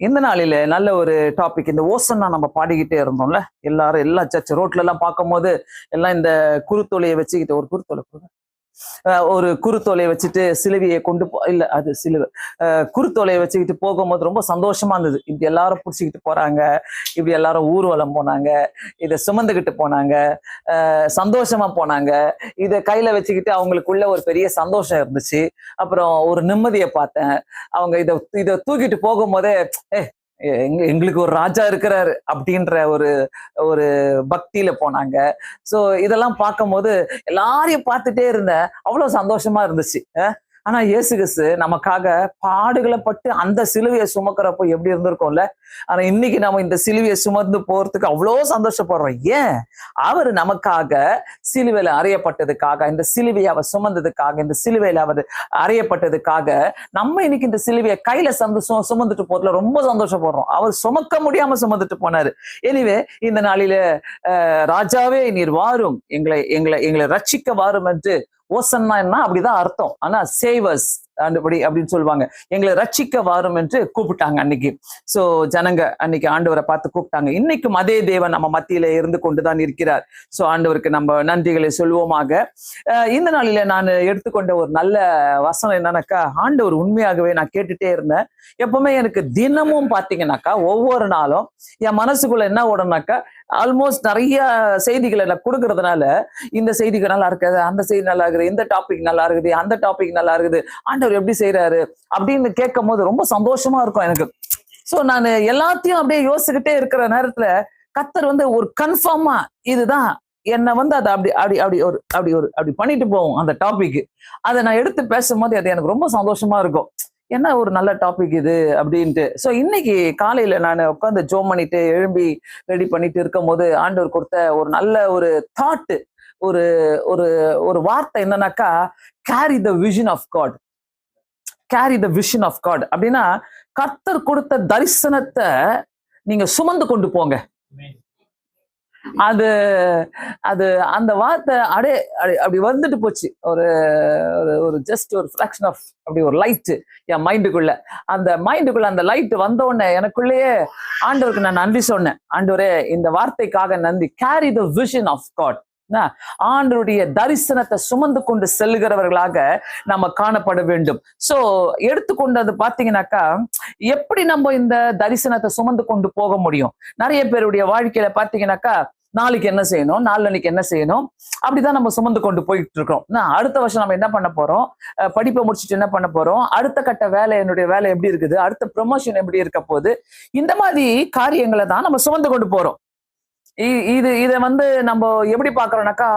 இந்த நாளில நல்ல ஒரு டாபிக். இந்த ஓசன்னா நம்ம பாடிக்கிட்டே இருந்தோம்ல, எல்லாரும் எல்லா சர்ச் ரோட்ல எல்லாம் பார்க்கும்போது எல்லாம் இந்த குருத்தோலையை வச்சுக்கிட்டு ஒரு குருத்தோலை ஒரு குருத்தோலையை வச்சுட்டு சிலுவையை கொண்டு இல்ல அது சிலுவை குருத்தோலையை வச்சுக்கிட்டு போகும்போது ரொம்ப சந்தோஷமா இருந்தது. இப்படி எல்லாரும் பிடிச்சிக்கிட்டு போறாங்க, இப்படி எல்லாரும் ஊர்வலம் போனாங்க, இதை சுமந்துக்கிட்டு போனாங்க, சந்தோஷமா போனாங்க. இதை கையில வச்சுக்கிட்டு அவங்களுக்குள்ள ஒரு பெரிய சந்தோஷம் இருந்துச்சு. அப்புறம் ஒரு நிம்மதியை பார்த்தேன். அவங்க இதை தூக்கிட்டு போகும்போதே எங்களுக்கு ஒரு ராஜா இருக்கிறாரு அப்படின்ற ஒரு ஒரு பக்தியில போனாங்க. சோ இதெல்லாம் பார்க்கும்போது எல்லாரையும் பார்த்துட்டே இருந்தேன். அவ்வளவு சந்தோஷமா இருந்துச்சு. ஆனா இயேசு கிறிஸ்து நமக்காக பாடுகளை பட்டு அந்த சிலுவையை சுமக்கிறப்போ எப்படி இருந்திருக்கும்ல. ஆனா இன்னைக்கு நம்ம இந்த சிலுவையை சுமந்து போறதுக்கு அவ்வளோ சந்தோஷப்படுறோம். ஏன்? அவர் நமக்காக சிலுவையில அறையப்பட்டதுக்காக, இந்த சிலுவையை அவர் சுமந்ததுக்காக, இந்த சிலுவையில அவர் அறையப்பட்டதுக்காக நம்ம இன்னைக்கு இந்த சிலுவையை கையில சுமந்துட்டு போறதுல ரொம்ப சந்தோஷப்படுறோம். அவர் சுமக்க முடியாம சுமந்துட்டு போனாரு. எனிவே இந்த நாளில ராஜாவே நீர் வாரும், எங்களை எங்களை எங்களை ரட்சிக்க வாரும் என்று ஓசன்னா என்ன அப்படிதான் அர்த்தம். ஆனா சேவர்ஸ் அப்படின்னு சொல்லுவாங்க. எங்களை ரட்சிக்க வாரும் என்று கூப்பிட்டாங்க அன்னைக்கு. சோ ஜனங்க அன்னைக்கு ஆண்டவரை பார்த்து கூப்பிட்டாங்க. இன்னைக்கும் அதே தேவன் நம்ம மத்தியில இருந்து கொண்டுதான் இருக்கிறார். சோ ஆண்டவருக்கு நம்ம நன்றிகளை சொல்லுவோமாக. இந்த நாளில நான் எடுத்துக்கொண்ட ஒரு நல்ல வசனம் என்னன்னாக்கா, ஆண்டவர் உண்மையாகவே நான் கேட்டுட்டே இருந்தேன். எப்பவுமே எனக்கு தினமும் பாத்தீங்கன்னாக்கா ஒவ்வொரு நாளும் என் மனசுக்குள்ள என்ன ஓடனாக்கா, ஆல்மோஸ்ட் நிறைய செய்திகளை நான் கொடுக்கறதுனால இந்த செய்திக்கு நல்லா இருக்குது, அந்த செய்தி நல்லா இருக்குது, இந்த டாபிக் நல்லா இருக்குது, அந்த டாபிக் நல்லா இருக்குது, ஆண்டவர் எப்படி செய்யறாரு அப்படின்னு கேட்கும் போது ரொம்ப சந்தோஷமா இருக்கும் எனக்கு. சோ நான் எல்லாத்தையும் அப்படியே யோசிச்சுக்கிட்டே இருக்கிற நேரத்துல கர்த்தர் ஒரு கன்ஃபார்மா இதுதான் என்னை அதை அப்படி அப்படி அப்படி ஒரு அப்படி ஒரு அப்படி பண்ணிட்டு போவோம். அந்த டாபிக் அதை நான் எடுத்து பேசும்போது அது எனக்கு ரொம்ப சந்தோஷமா இருக்கும். என்ன ஒரு நல்ல டாபிக் இது அப்படின்ட்டு. ஸோ இன்னைக்கு காலையில நான் உட்காந்து ஜோம் பண்ணிட்டு எழும்பி ரெடி பண்ணிட்டு இருக்கும் போது ஆண்டவர் கொடுத்த ஒரு நல்ல ஒரு தாட்டு, ஒரு ஒரு ஒரு வார்த்தை என்னன்னாக்கா, carry the vision of God. Carry the vision of God அப்படின்னா, கர்த்தர் கொடுத்த தரிசனத்தை நீங்க சுமந்து கொண்டு போங்க. அது அது அந்த வார்த்தை அப்படி வந்துட்டு போச்சு. ஒரு ஒரு ஜஸ்ட் ஒரு ஃபிராக்ஷன் ஆஃப் அப்படி ஒரு லைட் என் மைண்டுக்குள்ள. அந்த மைண்டுக்குள்ள அந்த லைட் வந்த உடனே எனக்குள்ளேயே ஆண்டவருக்கு நான் நன்றி சொன்னேன். ஆண்டவரே, இந்த வார்த்தைக்காக நன்றி. Carry the vision of God. ஆண்டவருடைய தரிசனத்தை சுமந்து கொண்டு செல்கிறவர்களாக நம்ம காணப்பட வேண்டும். சோ எடுத்துக்கொண்டது பாத்தீங்கன்னாக்கா, எப்படி நம்ம இந்த தரிசனத்தை சுமந்து கொண்டு போக முடியும்? நிறைய பேருடைய வாழ்க்கையில பாத்தீங்கன்னாக்கா, நாளைக்கு என்ன செய்யணும், நாளன்னைக்கு என்ன செய்யணும், அப்படிதான் நம்ம சுமந்து கொண்டு போயிட்டு இருக்கோம். அடுத்த வருஷம் நம்ம என்ன பண்ண போறோம், படிப்பை முடிச்சுட்டு என்ன பண்ண போறோம், அடுத்த கட்ட வேலை, என்னுடைய வேலை எப்படி இருக்குது, அடுத்த ப்ரமோஷன் எப்படி இருக்க போகுது, இந்த மாதிரி காரியங்களை தான் நம்ம சுமந்து கொண்டு போறோம். இதை நம்ம எப்படி பாக்குறோம்னாக்கா,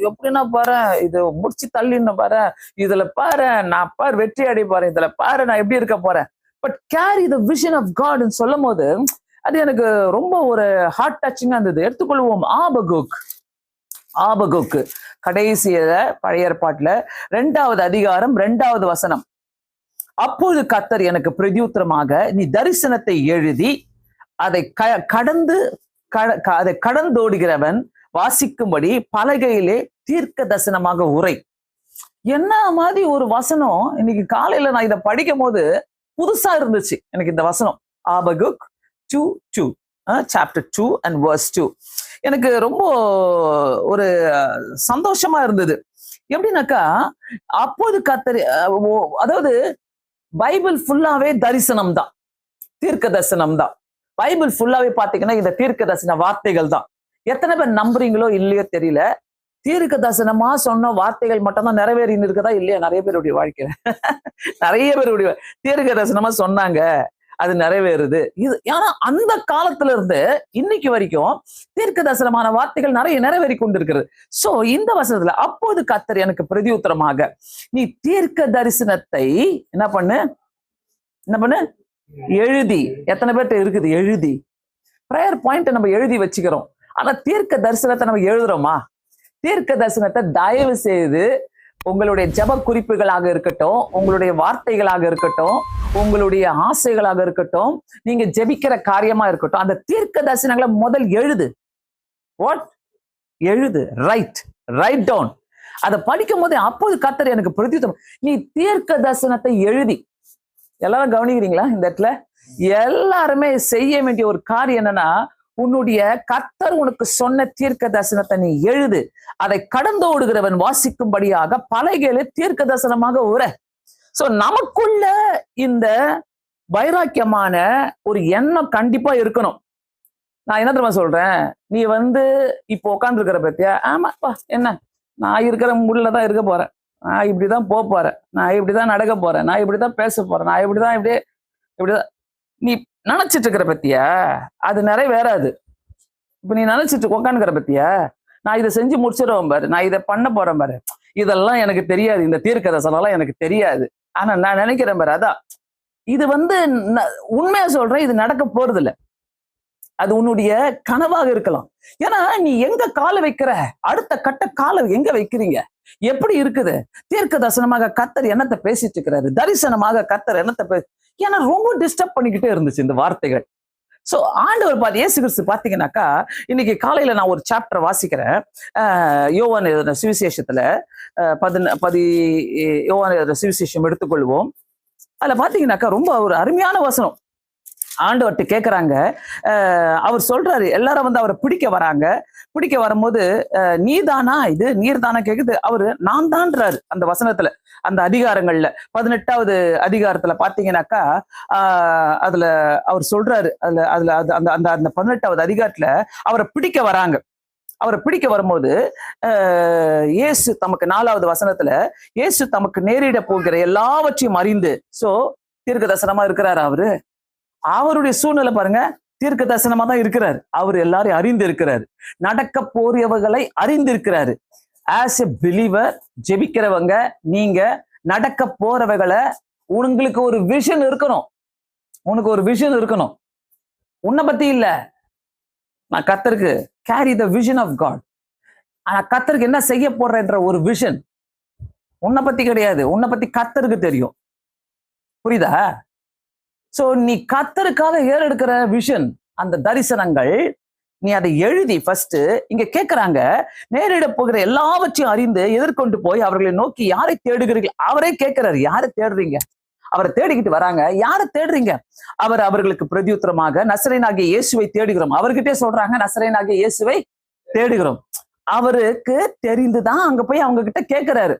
எப்படின்னா பாரு, இது முடிச்சு தள்ளின்னு பாரு, இதுல பாரு நான் பாரு வெற்றி அடை பாரு, இதுல பாரு நான் எப்படி இருக்க போறேன். But carry the vision of God சொல்லும் போது அது எனக்கு ரொம்ப ஒரு ஹார்ட் டச்சிங்கா இருந்தது. எடுத்துக்கொள்வோம் ஆபகுக் கடைசியில பழைய ஏற்பாட்டுல 2வது அதிகாரம் 2வது வசனம். அப்பொழுது கர்த்தர் எனக்கு பிரதியுத்தரமாக, நீ தரிசனத்தை எழுதி அதை கடந்தோடுகிறவன் வாசிக்கும்படி பலகையிலே தீர்க்க தரிசனமாக உரை. என்ன மாதிரி ஒரு வசனம்! இன்னைக்கு காலையில நான் இதை படிக்கும் போது புதுசா இருந்துச்சு எனக்கு இந்த வசனம். ஆபகுக் 2:2 chapter 2 and verse 2 எனக்கு ரொம்ப ஒரு சந்தோஷமா இருந்தது. எப்படின்னாக்கா, அப்போது கர்த்தர், அதாவது பைபிள் ஃபுல்லாவே தரிசனம் தான், தீர்க்க தரிசனம் தான். பைபிள் ஃபுல்லாவே பாத்தீங்கன்னா இந்த தீர்க்க தரிசன வார்த்தைகள் தான். எத்தனை பேர் நம்புறீங்களோ இல்லையோ தெரியல, தீர்க்க தரிசனமா சொன்ன வார்த்தைகள் மட்டும் தான் நிறைவேறின்னு இருக்குதா இல்லையா நிறைய பேருடைய வாழ்க்கையில. நிறைய பேருடைய தீர்க்க தரிசனமா சொன்னாங்க, அது நிறைவேறுது. இது ஏன்னா அந்த காலத்துல இருந்து இன்னைக்கு வரைக்கும் தீர்க்க தரிசனமான வார்த்தைகள் நிறைய நிறைவேறி கொண்டிருக்கிறது. சோ இந்த வசனத்துல, அப்போது கர்த்தர் எனக்கு பிரதியுத்தரமாக, நீ தீர்க்க தரிசனத்தை என்ன பண்ணு எழுதி. எத்தனை பேர்ட்ட இருக்குது எழுதி? பிரேயர் பாயிண்ட் நம்ம எழுதி வச்சுக்கிறோம். ஆனா தீர்க்க தரிசனத்தை நம்ம எழுதுறோமா? தீர்க்க தரிசனத்தை தயவு செய்து உங்களுடைய ஜெப குறிப்புகளாக இருக்கட்டும், உங்களுடைய வார்த்தைகளாக இருக்கட்டும், உங்களுடைய ஆசைகளாக இருக்கட்டும், நீங்க ஜெபிக்கிற காரியமா இருக்கட்டும், அந்த தீர்க்க தரிசனங்களை முதல் எழுது. எழுது, ரைட் டவுன். அதை படிக்கும் போதே அப்போது கர்த்தர் எனக்கு பிரதியுத்தரம், நீ தீர்க்க தரிசனத்தை எழுதி. எல்லாரும் கவனிக்கிறீங்களா இந்த இடத்துல? எல்லாருமே செய்ய வேண்டிய ஒரு காரியம் என்னன்னா, உன்னுடைய கர்த்தர் உனக்கு சொன்ன தீர்க்க தரிசனத்தை நீ எழுது. அதை கடந்து ஓடுகிறவன் வாசிக்கும்படியாக பலகையில தீர்க்க தரிசனமாக உர. சோ நமக்குள்ள இந்த வைராக்கியமான ஒரு எண்ணம் கண்டிப்பா இருக்கணும். நான் என்ன தெரியுமா சொல்றேன், நீ இப்போ உட்கார்ந்து இருக்கிற பத்தியா, ஆமாப்பா என்ன நான் இருக்கிற முடியலதான் இருக்க போறேன், நான் இப்படிதான் போறேன், நான் இப்படிதான் நடக்க போறேன், நான் இப்படிதான் பேச போறேன், நான் இப்படிதான் நீ நினைச்சிட்டு இருக்கிற பத்தியா, அது நிறைவேறாது. இப்ப நீ நினைச்சிட்டு உட்காந்துக்கிற பத்தியா, நான் இதை செஞ்சு முடிச்சிடுவேன் பாரு, நான் இதை பண்ண போறேன் பாரு, இதெல்லாம் எனக்கு தெரியாது, இந்த தீர்க்க தரிசனம்லாம் எனக்கு தெரியாது, ஆனா நான் நினைக்கிறேன் பாரு. அதான் இது உண்மையா சொல்றேன், இது நடக்க போறது இல்ல. அது உன்னுடைய கனவாக இருக்கலாம். ஏன்னா நீ எங்க காலை வைக்கிற, அடுத்த கட்ட காலை எங்க வைக்கிறீங்க, எப்படி இருக்குது? தீர்க்க தரிசனமாக கர்த்தர் என்னத்தை பேசிட்டு இருக்கிறாரு, தரிசனமாக கர்த்தர் என்னத்தை ஏன்னா ரொம்ப டிஸ்டர்ப் பண்ணிக்கிட்டே இருந்துச்சு இந்த வார்த்தைகள். சோ ஆண்டவர் இயேசு கிறிஸ்து பாத்தீங்கன்னாக்கா, இன்னைக்கு காலையில நான் ஒரு சாப்டர் வாசிக்கிறேன். யோவான் எழுதின சுவிசேஷத்துல யோவான் எழுதின சுவிசேஷம் எடுத்துக்கொள்வோம். அதுல பாத்தீங்கன்னாக்கா ரொம்ப ஒரு அருமையான வசனம். ஆண்டவர்கிட்ட கேட்கிறாங்க, அவர் சொல்றாரு, எல்லாரும் அவரை பிடிக்க வராங்க. பிடிக்க வரும்போது நீதானா இது, நீர் தானா கேக்குது. அவரு நான் தான்றாரு அந்த வசனத்துல, அந்த அதிகாரங்கள்ல 18வது அதிகாரத்துல பாத்தீங்கன்னாக்கா, அதுல அவர் சொல்றாரு, அந்த 18வது அதிகாரத்துல அவரை பிடிக்க வராங்க. அவரை பிடிக்க வரும்போது இயேசு தமக்கு 4வது வசனத்துல, இயேசு தமக்கு நேரிட போகிற எல்லாவற்றையும் அறிந்து, சோ தீர்க்க தரிசனமா இருக்கிறாரு அவரு. அவருடைய சூழ்நிலை பாருங்க, தீர்க்க தரிசனமா தான் இருக்கிறாரு. அவர் எல்லாரையும் அறிந்து இருக்கிறாரு, நடக்க போறவர்களை அறிந்து இருக்கிறாரு. ஆஸ் எ பிலீவர் ஜெபிக்கிறவங்க, நீங்க நடக்க போறவர்களை, உங்களுக்கு ஒரு விஷன் இருக்கணும். உனக்கு ஒரு விஷன் இருக்கணும். உன்னை பத்தி இல்ல, நான் கர்த்தருக்கு carry the vision of God. ஆனா கர்த்தருக்கு என்ன செய்ய போறேன்ற ஒரு விஷன் உன்னை பத்தி கிடையாது, உன்னை பத்தி கர்த்தருக்கு தெரியும். புரியுதா? சோ நீ கர்த்தருக்காக ஏறெடுக்கிற விஷன், அந்த தரிசனங்கள், நீ அதை எழுதி ஃபர்ஸ்ட். இங்க கேட்கிறாங்க, நேரிட போகிற எல்லாவற்றையும் அறிந்து எதிர்கொண்டு போய் அவர்களை நோக்கி யாரை தேடுகிறீர்கள். அவரே கேட்கிறாரு, யாரை தேடுறீங்க? அவரை தேடிக்கிட்டு வராங்க. யாரை தேடுறீங்க? அவர் அவர்களுக்கு பிரதியுத்தரமாக, நசரேயனாகிய இயேசுவை தேடுகிறோம். அவர்கிட்டே சொல்றாங்க, நசரேயனாகிய இயேசுவை தேடுகிறோம். அவருக்கு தெரிந்துதான் அங்க போய் அவங்க கிட்ட கேட்கிறாரு,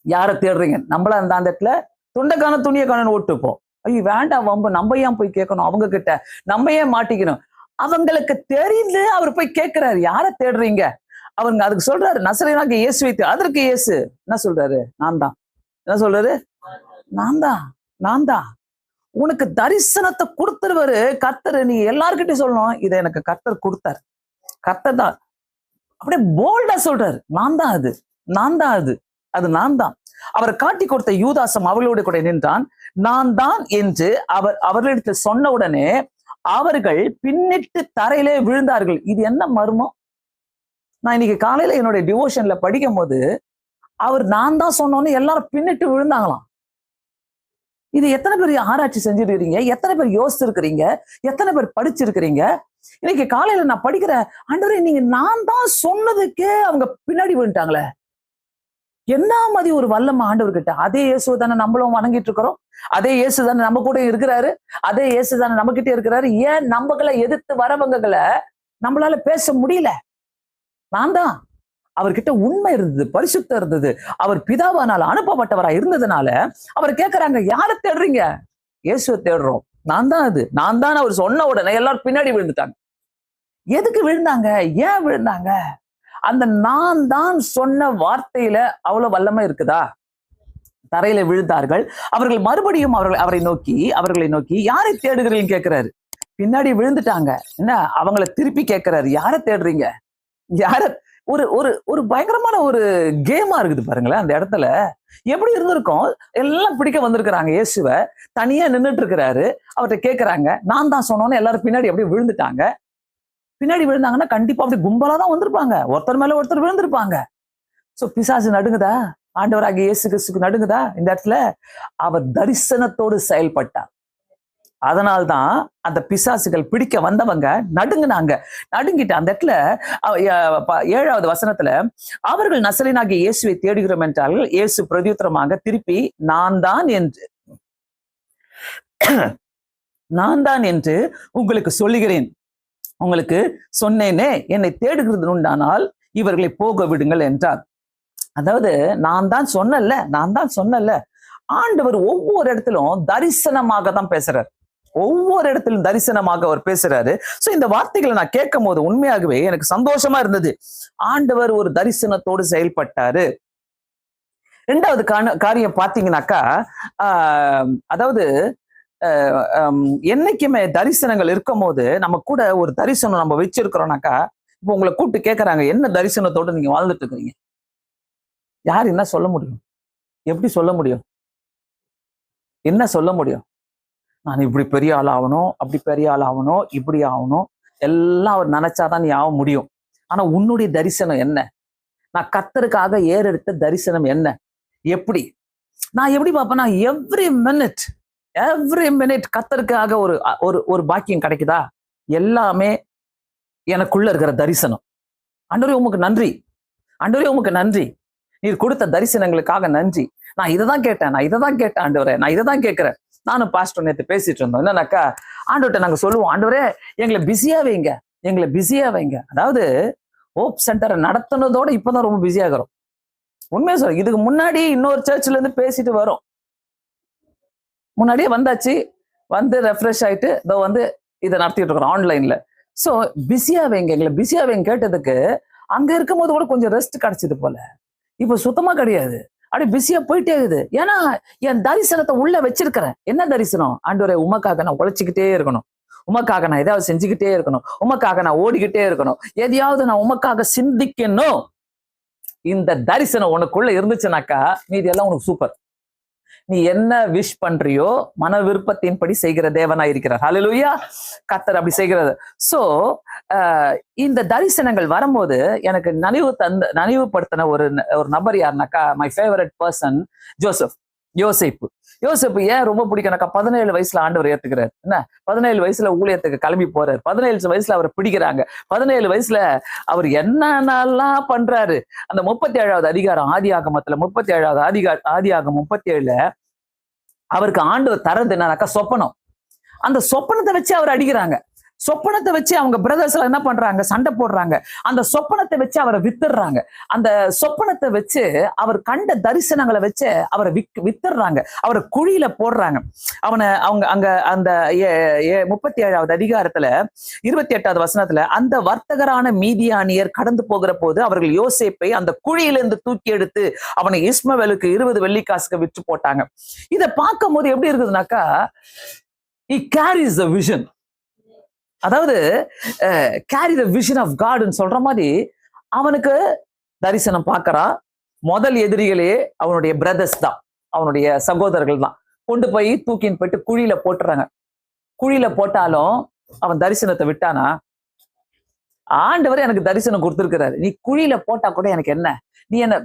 யாரை தேடுறீங்க? நம்மள அந்த இடத்துல துண்டைக்கான துணியை காணன்னு ஓட்டுப்போம். ஐயோ வேண்டாம் வம்பு, நம்ம ஏன் போய் கேட்கணும் அவங்க கிட்ட, நம்ம ஏன் மாட்டிக்கணும்? அவங்களுக்கு தெரிந்து அவர் போய் கேட்கிறாரு, யாரை தேடுறீங்க? அவங்க அதுக்கு சொல்றாரு, நசரேயனாகிய இயேசுவை. அதற்கு இயேசு என்ன சொல்றாரு? நான் தான். என்ன சொல்றாரு? நான் தான். உனக்கு தரிசனத்தை கொடுத்துருவாரு கர்த்தர். நீ எல்லார்கிட்டையும் சொல்லணும், இதை எனக்கு கர்த்தர் கொடுத்தாரு, கர்த்தர் தான். அப்படியே போல்டா சொல்றாரு, நான் தான் அது, அது நான் தான். அவர் காட்டி கொடுத்த யூதாசம் அவர்களோட கூட நின்றான். நான் தான் என்று அவர்களிடத்தில் சொன்ன உடனே அவர்கள் பின்னிட்டு தரையிலே விழுந்தார்கள். இது என்ன மர்மம்? நான் இன்னைக்கு காலையில என்னுடைய டிவோஷன்ல படிக்கும் போது, அவர் நான் தான் சொன்னோன்னு எல்லாரும் பின்னிட்டு விழுந்தாங்களாம். இது எத்தனை பேர் ஆராய்ச்சி செஞ்சிருக்கிறீங்க? எத்தனை பேர் யோசிச்சிருக்கிறீங்க? எத்தனை பேர் படிச்சிருக்கிறீங்க? இன்னைக்கு காலையில நான் படிக்கிறேன், ஆண்டவரே நீங்க நான் தான் சொன்னதுக்கே அவங்க பின்னாடி விழுந்துட்டாங்களே. என்ன மாதிரி ஒரு வல்லமை ஆண்டவர்கிட்ட. அதே இயேசு தானே நம்மளும் வணங்கிட்டு இருக்கிறோம், அதே இயேசு தானே நம்ம கூட இருக்கிறாரு, அதே இயேசு தானே நம்ம கிட்ட இருக்கிறாரு. ஏன் நம்மகளை எதிர்த்து வரவங்களை நம்மளால பேச முடியல? நான் தான். அவர்கிட்ட உண்மை இருந்தது, பரிசுத்தம் இருந்தது, அவர் பிதாவானால் அனுப்பப்பட்டவரா இருந்ததுனால அவர் கேட்கிறாங்க, யாரை தேடுறீங்க? இயேசுவை தேடுறோம். நான் தான் அது, நான் தான். அவர் சொன்ன உடனே எல்லாரும் பின்னாடி விழுந்துட்டாங்க. எதுக்கு விழுந்தாங்க? ஏன் விழுந்தாங்க? அந்த நான் தான் சொன்ன வார்த்தையில அவ்வளவு வல்லமை இருக்குதா? தரையில விழுந்தார்கள். அவர்கள் மறுபடியும் அவர்களை நோக்கி யாரை தேடுகிறீங்க கேட்கிறாரு. பின்னாடி விழுந்துட்டாங்க. என்ன? அவங்கள திருப்பி கேட்கிறாரு, யாரை தேடுறீங்க? ஒரு ஒரு ஒரு பயங்கரமான ஒரு கேமா இருக்குது பாருங்களேன். அந்த இடத்துல எப்படி இருந்திருக்கும்? எல்லாம் பிடிக்க வந்திருக்கிறாங்க இயேசுவை, தனியா நின்றுட்டு இருக்கிறாரு. அவர்கிட்ட கேட்கிறாங்க, நான் தான் சொன்னோன்னு எல்லாரும் பின்னாடி அப்படியே விழுந்துட்டாங்க. பின்னாடி விழுந்தாங்கன்னா கண்டிப்பா அப்படி கும்பலா தான் வந்திருப்பாங்க, ஒருத்தர் மேல ஒருத்தர் விழுந்திருப்பாங்க. சோ பிசாசு நடுங்குதா? ஆண்டவராகிய இயேசு கிறிஸ்துக்கு நடுங்குதா? இந்த இடத்துல அவர் தரிசனத்தோடு செயல்பட்டார். அதனால்தான் அந்த பிசாசுகள் பிடிக்க வந்தவங்க நடுங்கினாங்க. நடுங்கிட்டு அந்த இடத்துல 7வது வசனத்துல, அவர்கள் நசரேயனாகிய இயேசுவை தேடுகிறோம் என்றார்கள். இயேசு பிரதியுத்தரமாக திருப்பி நான் தான் என்று. நான் தான் என்று உங்களுக்கு சொல்லுகிறேன். உங்களுக்கு சொன்னேனே, என்னை தேடுகிறது உண்டானால் இவர்களை போக விடுங்கள் என்றார். அதாவது நான் தான் சொன்னல. ஆண்டவர் ஒவ்வொரு இடத்திலும் தரிசனமாக தான் பேசுறாரு. ஒவ்வொரு இடத்திலும் தரிசனமாக அவர் பேசுறாரு. சோ இந்த வார்த்தைகளை நான் கேட்கும் போது உண்மையாகவே எனக்கு சந்தோஷமா இருந்தது. ஆண்டவர் ஒரு தரிசனத்தோடு செயல்பட்டாரு. ரெண்டாவது காரியம் பாத்தீங்கன்னாக்கா, அதாவது என்னைக்குமே தரிசனங்கள் இருக்கும் போது நம்ம கூட ஒரு தரிசனம் நம்ம வச்சிருக்கிறோம்னாக்கா, இப்போ உங்களை கூப்பிட்டு கேட்கறாங்க, என்ன தரிசனத்தோடு நீங்க வாழ்ந்துட்டு இருக்கிறீங்க? யார் என்ன சொல்ல முடியும்? எப்படி சொல்ல முடியும்? என்ன சொல்ல முடியும்? நான் இப்படி பெரிய ஆள் ஆகணும், அப்படி பெரிய ஆள் ஆகணும், இப்படி ஆகணும், எல்லாம் அவர் நினைச்சாதான் நீ ஆக முடியும். ஆனா உன்னுடைய தரிசனம் என்ன? நான் கர்த்தருக்காக ஏறெடுத்த தரிசனம் என்ன? எப்படி? நான் எப்படி பார்ப்பேன்னா, எவ்ரி மினிட் கர்த்தருக்காக ஒரு ஒரு பாக்கியம் கிடைக்குதா? எல்லாமே எனக்குள்ள இருக்கிற தரிசனம். ஆண்டவரே உமக்கு நன்றி, ஆண்டவரே உமக்கு நன்றி, நீர் கொடுத்த தரிசனங்களுக்காக நன்றி. நான் இதை தான் கேட்டேன் ஆண்டவரே, நான் இதை தான் கேட்கிறேன். நானும் பாஸ்டர் நேற்று பேசிட்டு இருந்தோம். என்னன்னாக்கா, ஆண்டவர்கிட்ட நாங்க சொல்லுவோம், ஆண்டவரே எங்களை பிஸியா வைங்க. அதாவது ஹோப் சென்டரை நடத்தினதோட இப்பதான் ரொம்ப பிஸியா இருக்கிறோம். உண்மையா சொல்ல, இதுக்கு முன்னாடி இன்னொரு சர்ச்ல இருந்து பேசிட்டு வரோம். முன்னாடியே வந்தாச்சு, வந்து ரெஃப்ரெஷ் ஆயிட்டு இதோ வந்து இதை நடத்திட்டு இருக்கிறோம் ஆன்லைன்ல. சோ எங்களை பிஸியா வைங்க கேட்டதுக்கு அங்க இருக்கும் போது கூட கொஞ்சம் ரெஸ்ட் கிடைச்சது போல. இப்ப சுத்தமா கிடையாது, அப்படி பிஸியா போயிட்டே இருக்குது. ஏன்னா என் தரிசனத்தை உள்ள வச்சிருக்கிறேன். என்ன தரிசனம்? ஆண்டவரே உமக்காக நான் உழைச்சிக்கிட்டே இருக்கணும், உமக்காக நான் ஏதாவது செஞ்சுக்கிட்டே இருக்கணும், உமக்காக நான் ஓடிக்கிட்டே இருக்கணும், எதையாவது நான் உமக்காக சிந்திக்கணும். இந்த தரிசனம் உனக்குள்ள இருந்துச்சுனாக்கா மீதி எல்லாம் உனக்கு சூப்பர். நீ என்ன விஷ் பண்றியோ மன விருப்பத்தின்படி செய்கிற தேவனா இருக்கிறார். ஹல்லேலூயா. கர்த்தர் அப்படி செய்கிறது. சோ இந்த தரிசனங்கள் வரும்போது எனக்கு நினைவுபடுத்தின ஒரு நபர் யாருனாக்கா, மை ஃபேவரட் பர்சன் யோசேப்பு ஏன் ரொம்ப பிடிக்கும்னாக்கா, 17 வயசுல ஆண்டவர் ஏத்துக்கிறாரு. என்ன, 17 வயசுல ஊழியத்துக்கு கிளம்பி போறாரு. 17 வயசுல அவரை பிடிக்கிறாங்க. 17 வயசுல அவர் என்னென்னலாம் பண்றாரு. அந்த 37வது அதிகாரம் ஆதியாகமத்துல 37 அவருக்கு ஆண்டவர் தரது என்னன்னாக்கா சொப்பனம். அந்த சொப்பனத்தை வச்சு அவர் அடிக்கிறாங்க. சொப்பனத்தை வச்சு அவங்க பிரதர்ஸ் என்ன பண்றாங்க, சண்டை போடுறாங்க. அந்த சொப்பனத்தை வச்சு அவரை வித்துடுறாங்க. அந்த சொப்பனத்தை வச்சு அவர் கண்ட தரிசனங்களை வச்சு அவரை வித்துடுறாங்க. அவரை குழியில போடுறாங்க. அவங்க அங்க அந்த 37வது அதிகாரத்துல 28வது வசனத்துல, அந்த வர்த்தகரான மீதியானியர் கடந்து போகிற போது அவர்கள் யோசேப்பை அந்த குழியிலிருந்து தூக்கி எடுத்து அவனை இஸ்மவேலுக்கு 20 வெள்ளிக்காசுக்கு விற்று போட்டாங்க. இதை பார்க்கும் போது எப்படி இருக்குதுனாக்கா, he carries the vision. அதாவது கேரி த விஷன் ஆஃப் காட்னு சொல்ற மாதிரி அவனுக்கு தரிசனம் பார்க்கறான். முதல் எதிரிகளே அவனுடைய பிரதர்ஸ் தான், அவனுடைய சகோதரர்கள் தான். கொண்டு போய் தூக்கின்னு போயிட்டு குழியில போட்டுறாங்க. குழியில போட்டாலும் அவன் தரிசனத்தை விட்டானா? ஆண்டவர் எனக்கு தரிசனம் கொடுத்திருக்கிறாரு. நீ குழியில போட்டா கூட எனக்கு என்ன, நீ என்ன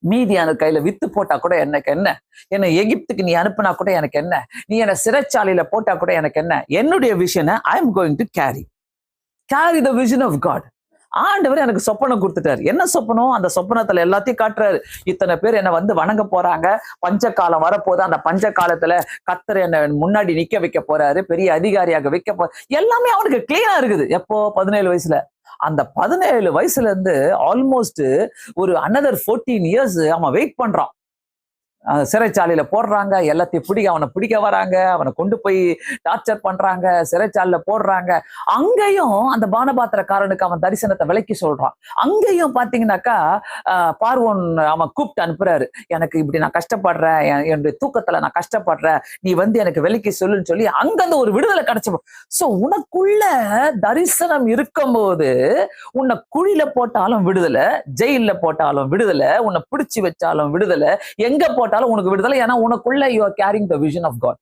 மீதியான கையில வித்து போட்டா கூட எனக்கு என்ன, என்னை எகிப்துக்கு நீ அனுப்புனா கூட எனக்கு என்ன, நீ என்ன சிறைச்சாலையில போட்டா கூட எனக்கு என்ன, என்னுடைய விஷனை I am going to carry the vision of God. ஆண்டவர் எனக்கு சொப்பனம் கொடுத்துட்டாரு. என்ன சொப்பனம்? அந்த சொப்பனத்துல எல்லாத்தையும் காட்டுறாரு. இத்தனை பேர் என்ன வந்து வணங்க போறாங்க, பஞ்ச காலம் வரப்போது, அந்த பஞ்ச காலத்துல கர்த்தர் என்ன முன்னாடி நிக்க வைக்க போறாரு, பெரிய அதிகாரியாக வைக்க எல்லாமே அவனுக்கு கிளியரா இருக்குது. எப்போ? 17 வயசுல. அந்த 17 வயசுல இருந்து ஆல்மோஸ்ட் ஒரு another 14 இயர்ஸ் அவன் வெயிட் பண்றான். சிறைச்சாலையில போடுறாங்க, எல்லாத்தையும் அவனை பிடிக்க வராங்க, அவனை கொண்டு போய் டார்ச்சர் பண்றாங்க, சிறைச்சாலையில போடுறாங்க. அங்கேயும் அந்த பானபாத்திரக்காரனுக்கு அவன் தரிசனத்தை விலக்கி சொல்றான். அங்கேயும் பாத்தீங்கன்னாக்கா பார்வோன் அவன் கூப்பிட்டு அனுப்புறாரு, எனக்கு இப்படி நான் கஷ்டப்படுறேன், என்னுடைய தூக்கத்துல நான் கஷ்டப்படுறேன், நீ வந்து எனக்கு விலக்கி சொல்லுன்னு சொல்லி அங்க ஒரு விடுதலை கிடைச்சு. சோ உனக்குள்ள தரிசனம் இருக்கும் போது உன்னை குழியில போட்டாலும் விடுதலை, ஜெயில போட்டாலும் விடுதலை, உன்னை பிடிச்சு வச்சாலும் விடுதலை, எங்க போட்டாலும் உனக்கு விடுதலை. ஏன்னா உனக்குள்ள you are carrying the vision of God.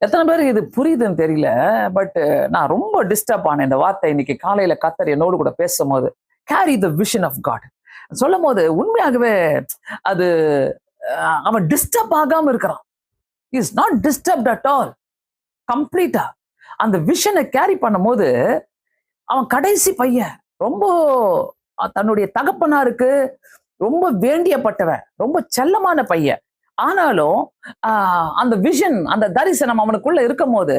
எத்தனை பேருக்கு இது புரியுதுன்னு தெரியல. பட் நான் ரொம்ப டிஸ்டர்ப் ஆனேன் இந்த வார்த்தை இன்னைக்கு காலையில கர்த்தர் என்னோடு கூட பேசும்போது. Carry the vision of God சொல்லும் போது உண்மையாகவே அது அவன் டிஸ்டர்ப் ஆகாம இருக்கிறான். Is not disturbed at all. கம்ப்ளீட்டா அந்த விஷனை கேரி பண்ணும் போது அவன் கடைசி பையன், ரொம்ப தன்னுடைய தகப்பனாருக்கு ரொம்ப வேண்டியப்பட்டவன், ரொம்ப செல்லமான பையன். ஆனாலும் அந்த விஷன், அந்த தரிசனம் அவனுக்குள்ள இருக்கும் போது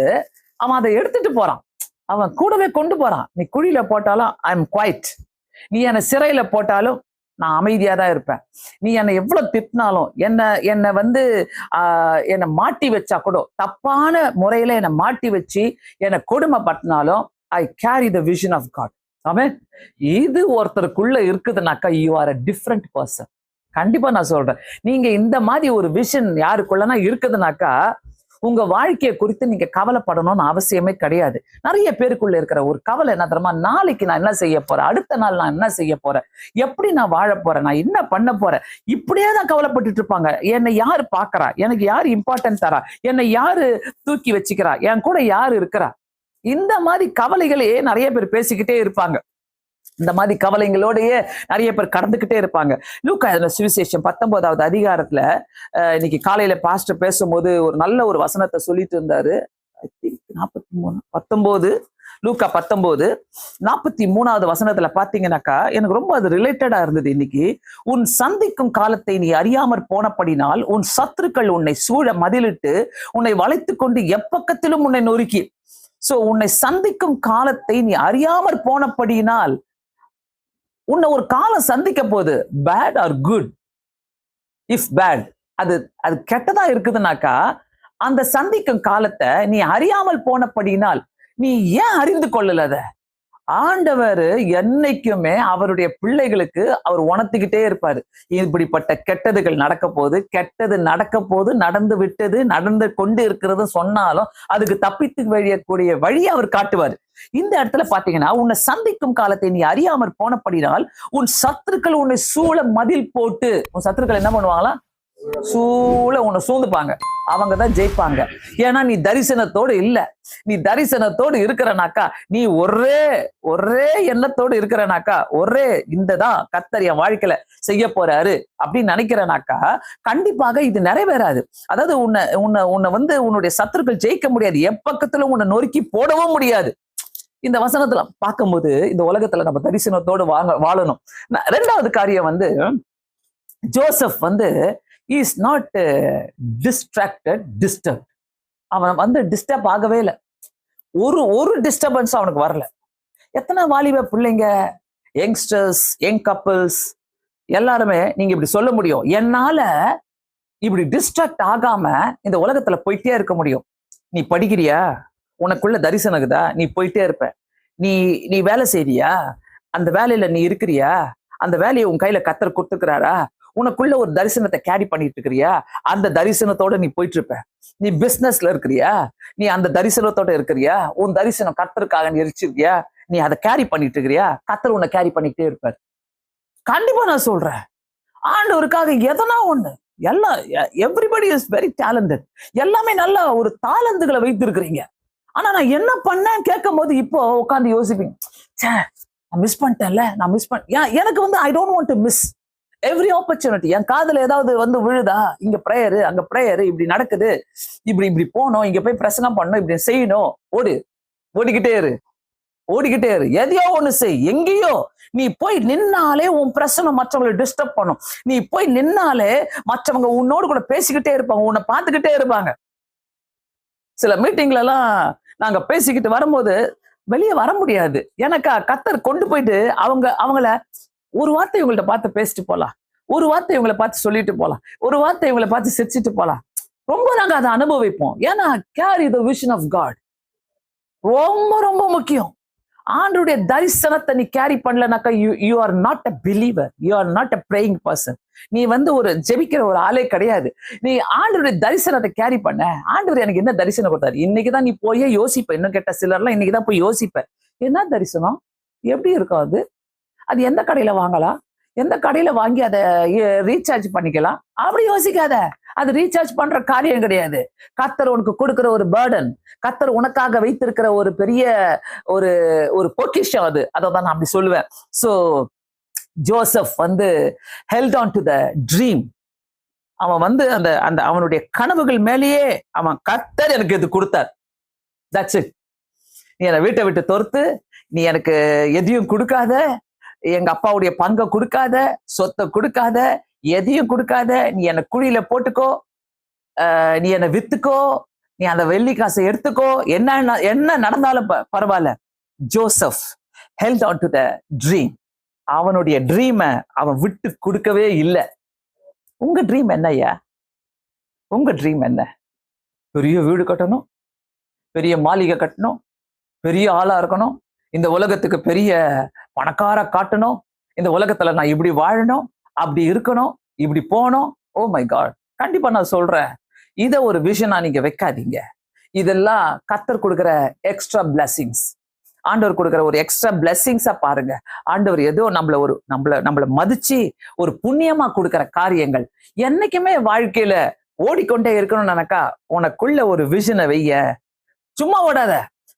அவன் அதை எடுத்துட்டு போறான். அவன் கூடவே கொண்டு போறான். நீ குழியில போட்டாலும் ஐ எம் குவைட், நீ என்னை சிறையில போட்டாலும் நான் அமைதியா தான் இருப்பேன், நீ என்னை எவ்வளவு திட்டினாலும், என்னை வந்து என்னை மாட்டி வச்சா கூட, தப்பான முறையில என்னை மாட்டி வச்சு என்னை கொடுமைப்பட்டினாலும் I carry the vision of God. Amen. இது ஒருத்தருக்குள்ள இருக்குதுனாக்கா you are a different person. கண்டிப்பா நான் சொல்றேன், நீங்க இந்த மாதிரி ஒரு விஷன் யாருக்குள்ளனா இருக்குதுனாக்கா உங்க வாழ்க்கையை குறித்து நீங்க கவலைப்படணும்னு அவசியமே கிடையாது. நிறைய பேருக்குள்ள இருக்கிற ஒரு கவலை என்ன தெரியுமா? நாளைக்கு நான் என்ன செய்ய போறேன், அடுத்த நாள் நான் என்ன செய்ய போறேன், எப்படி நான் வாழ போறேன், நான் என்ன பண்ண போறேன், இப்படியே தான் கவலைப்பட்டுட்டு இருப்பாங்க. என்னை யாரு பாக்குறா, எனக்கு யாரு இம்பார்ட்டன்ட் தரா, என்னை யாரு தூக்கி வச்சுக்கிறா, என் கூட யாரு இருக்கிறா, இந்த மாதிரி கவலைகளையே நிறைய பேர் பேசிக்கிட்டே இருப்பாங்க. இந்த மாதிரி கவலைங்களோடயே நிறைய பேர் கடந்துகிட்டே இருப்பாங்க. லூக்கா சுவிசேஷம் 19வது அதிகாரத்துல இன்னைக்கு காலையில பாஸ்டர் பேசும்போது ஒரு நல்ல ஒரு வசனத்தை சொல்லிட்டு இருந்தாரு. ஐ திங்க் 19 லூக்கா 19:43 வசனத்துல பாத்தீங்கன்னாக்கா எனக்கு ரொம்ப அது ரிலேட்டடா இருந்தது. இன்னைக்கு, உன் சந்திக்கும் காலத்தை நீ அறியாமற் போனபடினால் உன் சத்துருக்கள் உன்னை சூழ மதிலிட்டு உன்னை வளைத்து கொண்டு எப்பக்கத்திலும் உன்னை நொறுக்கி. சோ உன்னை சந்திக்கும் காலத்தை நீ அறியாமற் போனபடியினால் உன்னை ஒரு காலம் சந்திக்க போது, bad or good. If bad, அது அது கெட்டதா இருக்குதுனாக்கா அந்த சந்திக்கும் காலத்தை நீ அறியாமல் போனபடியினால் நீ ஏன் அறிந்து கொள்ளல? அத ஆண்டவர் என்னைக்குமே அவருடைய பிள்ளைகளுக்கு அவர் உணர்த்திக்கிட்டே இருப்பாரு. இப்படிப்பட்ட கெட்டதுகள் நடக்க போது, கெட்டது நடக்க போது, நடந்து விட்டது, நடந்து கொண்டு இருக்கிறது சொன்னாலும் அதுக்கு தப்பித்து வழியக்கூடிய வழியை அவர் காட்டுவார். இந்த இடத்துல பாத்தீங்கன்னா, உன்னை சந்திக்கும் காலத்தை நீ அறியாமற் போனபடினால் உன் சத்துருக்கள் உன்னை சூழ மதில் போட்டு, உன் சத்துருக்கள் என்ன பண்ணுவாங்களா? சூழ உன்னை சூழ்ந்துப்பாங்க. அவங்கதான் ஜெயிப்பாங்க. ஏன்னா நீ தரிசனத்தோடு இல்ல. நீ தரிசனத்தோடு இருக்கிறனாக்கா, நீ ஒரே எண்ணத்தோடு இருக்கிறனாக்கா, இந்ததான் கர்த்தர் என் வாழ்க்கையில செய்ய போறாரு அப்படின்னு நினைக்கிறனாக்கா கண்டிப்பாக இது நிறைவேறாது. அதாவது உன்னை வந்து உன்னுடைய சத்துருக்கள் ஜெயிக்க முடியாது, எப்பக்கத்துல உன்னை நொறுக்கி போடவும் முடியாது. இந்த வசனத்துல பார்க்கும்போது இந்த உலகத்துல நம்ம தரிசனத்தோடு வாழணும். ரெண்டாவது காரியம் வந்து, ஜோசப் வந்து இஸ் நாட் டிஸ்ட்ராக்டட், டிஸ்டர்ப். அவன் வந்து டிஸ்டர்ப் ஆகவே இல்லை. ஒரு டிஸ்டர்பன்ஸ் அவனுக்கு வரல. எத்தனை வாலிப பிள்ளைங்க, யங்ஸ்டர்ஸ், யங் கப்பிள்ஸ் எல்லாருமே நீங்க இப்படி சொல்ல முடியும், என்னால இப்படி டிஸ்ட்ராக்ட் ஆகாம இந்த உலகத்துல போயிட்டே இருக்க முடியும். நீ படிக்கிறியா, உனக்குள்ள தரிசனம் இருக்குதா, நீ போயிட்டே இருப்ப. நீ வேலை செய்றியா, அந்த வேலையில நீ இருக்கிறியா, அந்த வேலையை உன் கையில கர்த்தர் கொடுத்துக்கிறாரா, உனக்குள்ள ஒரு தரிசனத்தை கேரி பண்ணிட்டு இருக்கிறியா, அந்த தரிசனத்தோட நீ போயிட்டு இருப்ப. நீ பிசினஸ்ல இருக்கிறியா, நீ அந்த தரிசனத்தோட இருக்கிறியா, உன் தரிசனம் கர்த்தருக்காக நீ எரிச்சிருக்கியா, நீ அதை கேரி பண்ணிட்டு இருக்கிறியா, கர்த்தர் உன்னை கேரி பண்ணிட்டே இருப்பார். கண்டிப்பா நான் சொல்றேன், ஆண்டவருக்காக எதனா ஒண்ணு, எல்லாம் எவ்ரிபடி இஸ் வெரி டேலண்டட், எல்லாமே நல்ல ஒரு தாளந்துகளை வைத்து இருக்கிறீங்க. ஆனா நான் என்ன பண்ணேன்னு கேட்கும் போது இப்போ உட்காந்து யோசிப்பீங்க, நான் மிஸ் பண்ணிட்டேன்ல, நான் மிஸ் பண்ண, எனக்கு வந்து I don't want to miss every opportunity. என் காதுல ஏதாவது வந்து விழுதா, இங்க பிரேயரு, அங்க பிரேயரு, இப்படி நடக்குது, இப்படி போகணும், இங்க போய் பிரசனம் பண்ணணும், இப்படி செய்யணும், ஓடிக்கிட்டே இரு, எதையோ ஒண்ணு செய். எங்கேயோ நீ போய் நின்னாலே உன் பிரசனம் மற்றவங்களை டிஸ்டர்ப் பண்ணும். நீ போய் நின்னாலே மற்றவங்க உன்னோடு கூட பேசிக்கிட்டே இருப்பாங்க, உன்னை பார்த்துக்கிட்டே இருப்பாங்க. சில மீட்டிங்ல எல்லாம் நாங்க பேசிக்கிட்டு வரும்போது வெளியே வர முடியாது. எனக்கா கர்த்தர் கொண்டு போயிட்டு அவங்கள ஒரு வார்த்தை இவங்கள்ட்ட பார்த்து பேசிட்டு போலாம், ஒரு வார்த்தை இவங்களை பார்த்து சொல்லிட்டு போலாம், ஒரு வார்த்தை இவங்களை பார்த்து சிரிச்சிட்டு போலாம். ரொம்ப நாங்க அதை அனுபவிப்போம். ஏன்னா carry the vision of God ரொம்ப ரொம்ப முக்கியம். ஆண்டவருடைய தரிசனத்தை நீ கேரி பண்ணலனாக்கா you are not a believer, you are not a praying person. நீ வந்து ஒரு ஜெபிக்கிற ஒரு ஆளே கிடையாது. நீ ஆண்டவருடைய தரிசனத்தை கேரி பண்ண, ஆண்டவர் எனக்கு என்ன தரிசனம் கொடுத்தாரு, இன்னைக்குதான் நீ போய் யோசிப்ப. இன்னும் கேட்ட சிலர்லாம் இன்னைக்குதான் போய் யோசிப்ப, என்ன தரிசனம், எப்படி இருக்கும், அது எந்த கடையில வாங்கலாம், எந்த கடையில வாங்கி அதை ரீசார்ஜ் பண்ணிக்கலாம், அப்படி யோசிக்காத. அது ரீசார்ஜ் பண்ற காரியம் கிடையாது. கர்த்தர் உனக்கு கொடுக்கிற ஒரு பர்டன், கர்த்தர் உனக்காக வைத்திருக்கிற ஒரு பெரிய ஒரு பொக்கிஷம் அது. அதான் நான் அப்படி சொல்லுவேன். சோ ஜோசப் வந்து held on to the dream. அவன் வந்து அந்த அவனுடைய கனவுகள் மேலேயே அவன், கர்த்தர் எனக்கு இது கொடுத்தார், தட்ஸ் இட். நீ என்னை வீட்டை விட்டு துரத்து, நீ எனக்கு எதையும் கொடுக்காத, எங்க அப்பாவுடைய பங்கை கொடுக்காத, சொத்தை கொடுக்காத, எதையும் கொடுக்காத, நீ என்னை குழியில போட்டுக்கோ, நீ என்னை வித்துக்கோ, நீ அந்த வெள்ளி காசை எடுத்துக்கோ, என்ன நடந்தாலும் பரவாயில்ல. Joseph held on to the dream. அவனுடைய ட்ரீமை அவன் விட்டு கொடுக்கவே இல்லை. உங்க ட்ரீம் என்னய்யா? உங்க ட்ரீம் என்ன? பெரிய வீடு கட்டணும், பெரிய மாளிகை கட்டணும், பெரிய ஆளா இருக்கணும், இந்த உலகத்துக்கு பெரிய பணக்கார காட்டணும், இந்த உலகத்துல நான் இப்படி வாழணும், அப்படி இருக்கணும், இப்படி போகணும். ஓ மை காட், கண்டிப்பா நான் சொல்றேன், இத ஒரு விஷனா நீங்க வைக்காதீங்க. இதெல்லாம் கர்த்தர் கொடுக்கிற எக்ஸ்ட்ரா பிளெஸிங்ஸ். ஆண்டவர் கொடுக்கிற ஒரு எக்ஸ்ட்ரா பிளெஸிங்ஸா பாருங்க. ஆண்டவர் ஏதோ நம்மள மதிச்சு ஒரு புண்ணியமா கொடுக்கிற காரியங்கள். என்னைக்குமே வாழ்க்கையில ஓடிக்கொண்டே இருக்கணும்னு நினைக்கா உனக்குள்ள ஒரு விஷனை வைய. சும்மா ஓடாத.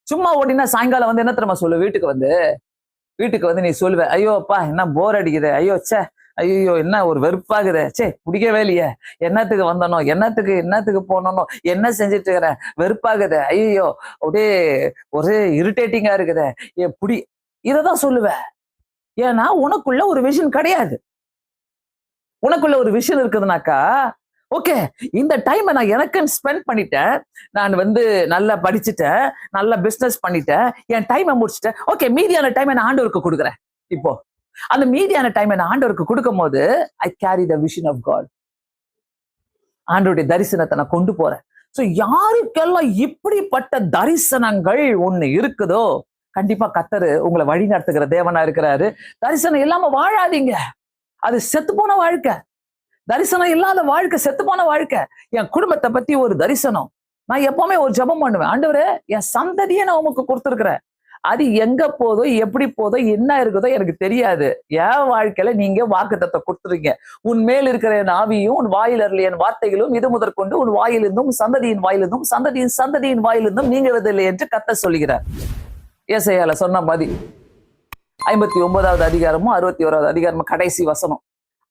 சும்மா ஓடினா சாயங்காலம் வந்து என்ன தெரியுமா சொல்லு? வீட்டுக்கு வந்து நீ சொல்லுவ, ஐயோ அப்பா என்ன போர் அடிக்குது, ஐயோ சே, ஐயோ என்ன ஒரு வெறுப்பாகுது, சே பிடிக்கவே இல்லையே, என்னத்துக்கு வந்தனோ, என்னத்துக்கு போனனோ, என்ன செஞ்சுட்டு இருக்கிறேன், வெறுப்பாகுது, ஐயோ அப்படியே ஒரே இரிட்டேட்டிங்கா இருக்குதே, இததான் சொல்லுவ. ஏன்னா உனக்குள்ள ஒரு விஷன் கிடையாது. உனக்குள்ள ஒரு விஷன் இருக்குதுனாக்கா, ஓகே இந்த டைமை நான் எனக்குன்னு ஸ்பெண்ட் பண்ணிட்டேன், நான் வந்து நல்லா படிச்சுட்டேன், நல்லா பிசினஸ் பண்ணிட்டேன், என் டைமை முடிச்சுட்டேன், ஓகே மீதியான டைமை நான் ஆண்டவருக்கு கொடுக்குறேன். இப்போ அந்த மீதியான டைமை நான் ஆண்டவருக்கு கொடுக்கும் போது I carry the vision of God. ஆண்டவருடைய தரிசனத்தை நான் கொண்டு போறேன். சோ யாருக்கெல்லாம் இப்படிப்பட்ட தரிசனங்கள் ஒண்ணு இருக்குதோ கண்டிப்பா கர்த்தர் உங்களை வழி நடத்துகிற தேவனா இருக்கிறாரு. தரிசனம் இல்லாம வாழாதீங்க, அது செத்து போன வாழ்க்கை. தரிசனம் இல்லாத வாழ்க்கை செத்து போன வாழ்க்கை. என் குடும்பத்தை பத்தி ஒரு தரிசனம். நான் எப்பவுமே ஒரு ஜெபம் பண்ணுவேன், ஆண்டவரே என் சந்ததியை நான் உமக்கு கொடுத்துருக்கிறேன், அது எங்க போதோ எப்படி போதோ என்ன இருக்குதோ எனக்கு தெரியாது, என் வாழ்க்கையில நீங்க வாக்குத்தத்தத்தை கொடுத்துருங்க. உன் மேல் இருக்கிற என் ஆவியும் உன் வாயில் அருளிய என் வார்த்தைகளும் இது முதற்கொண்டு உன் வாயிலிருந்தும் சந்ததியின் வாயிலிருந்தும் சந்ததியின் வாயிலிருந்தும் நீங்குவதில்லை என்று கர்த்தர் சொல்லுகிறார். ஏசாயால சொன்ன மாதிரி 59வது அதிகாரமும் 61வது அதிகாரமும் கடைசி வசனம்.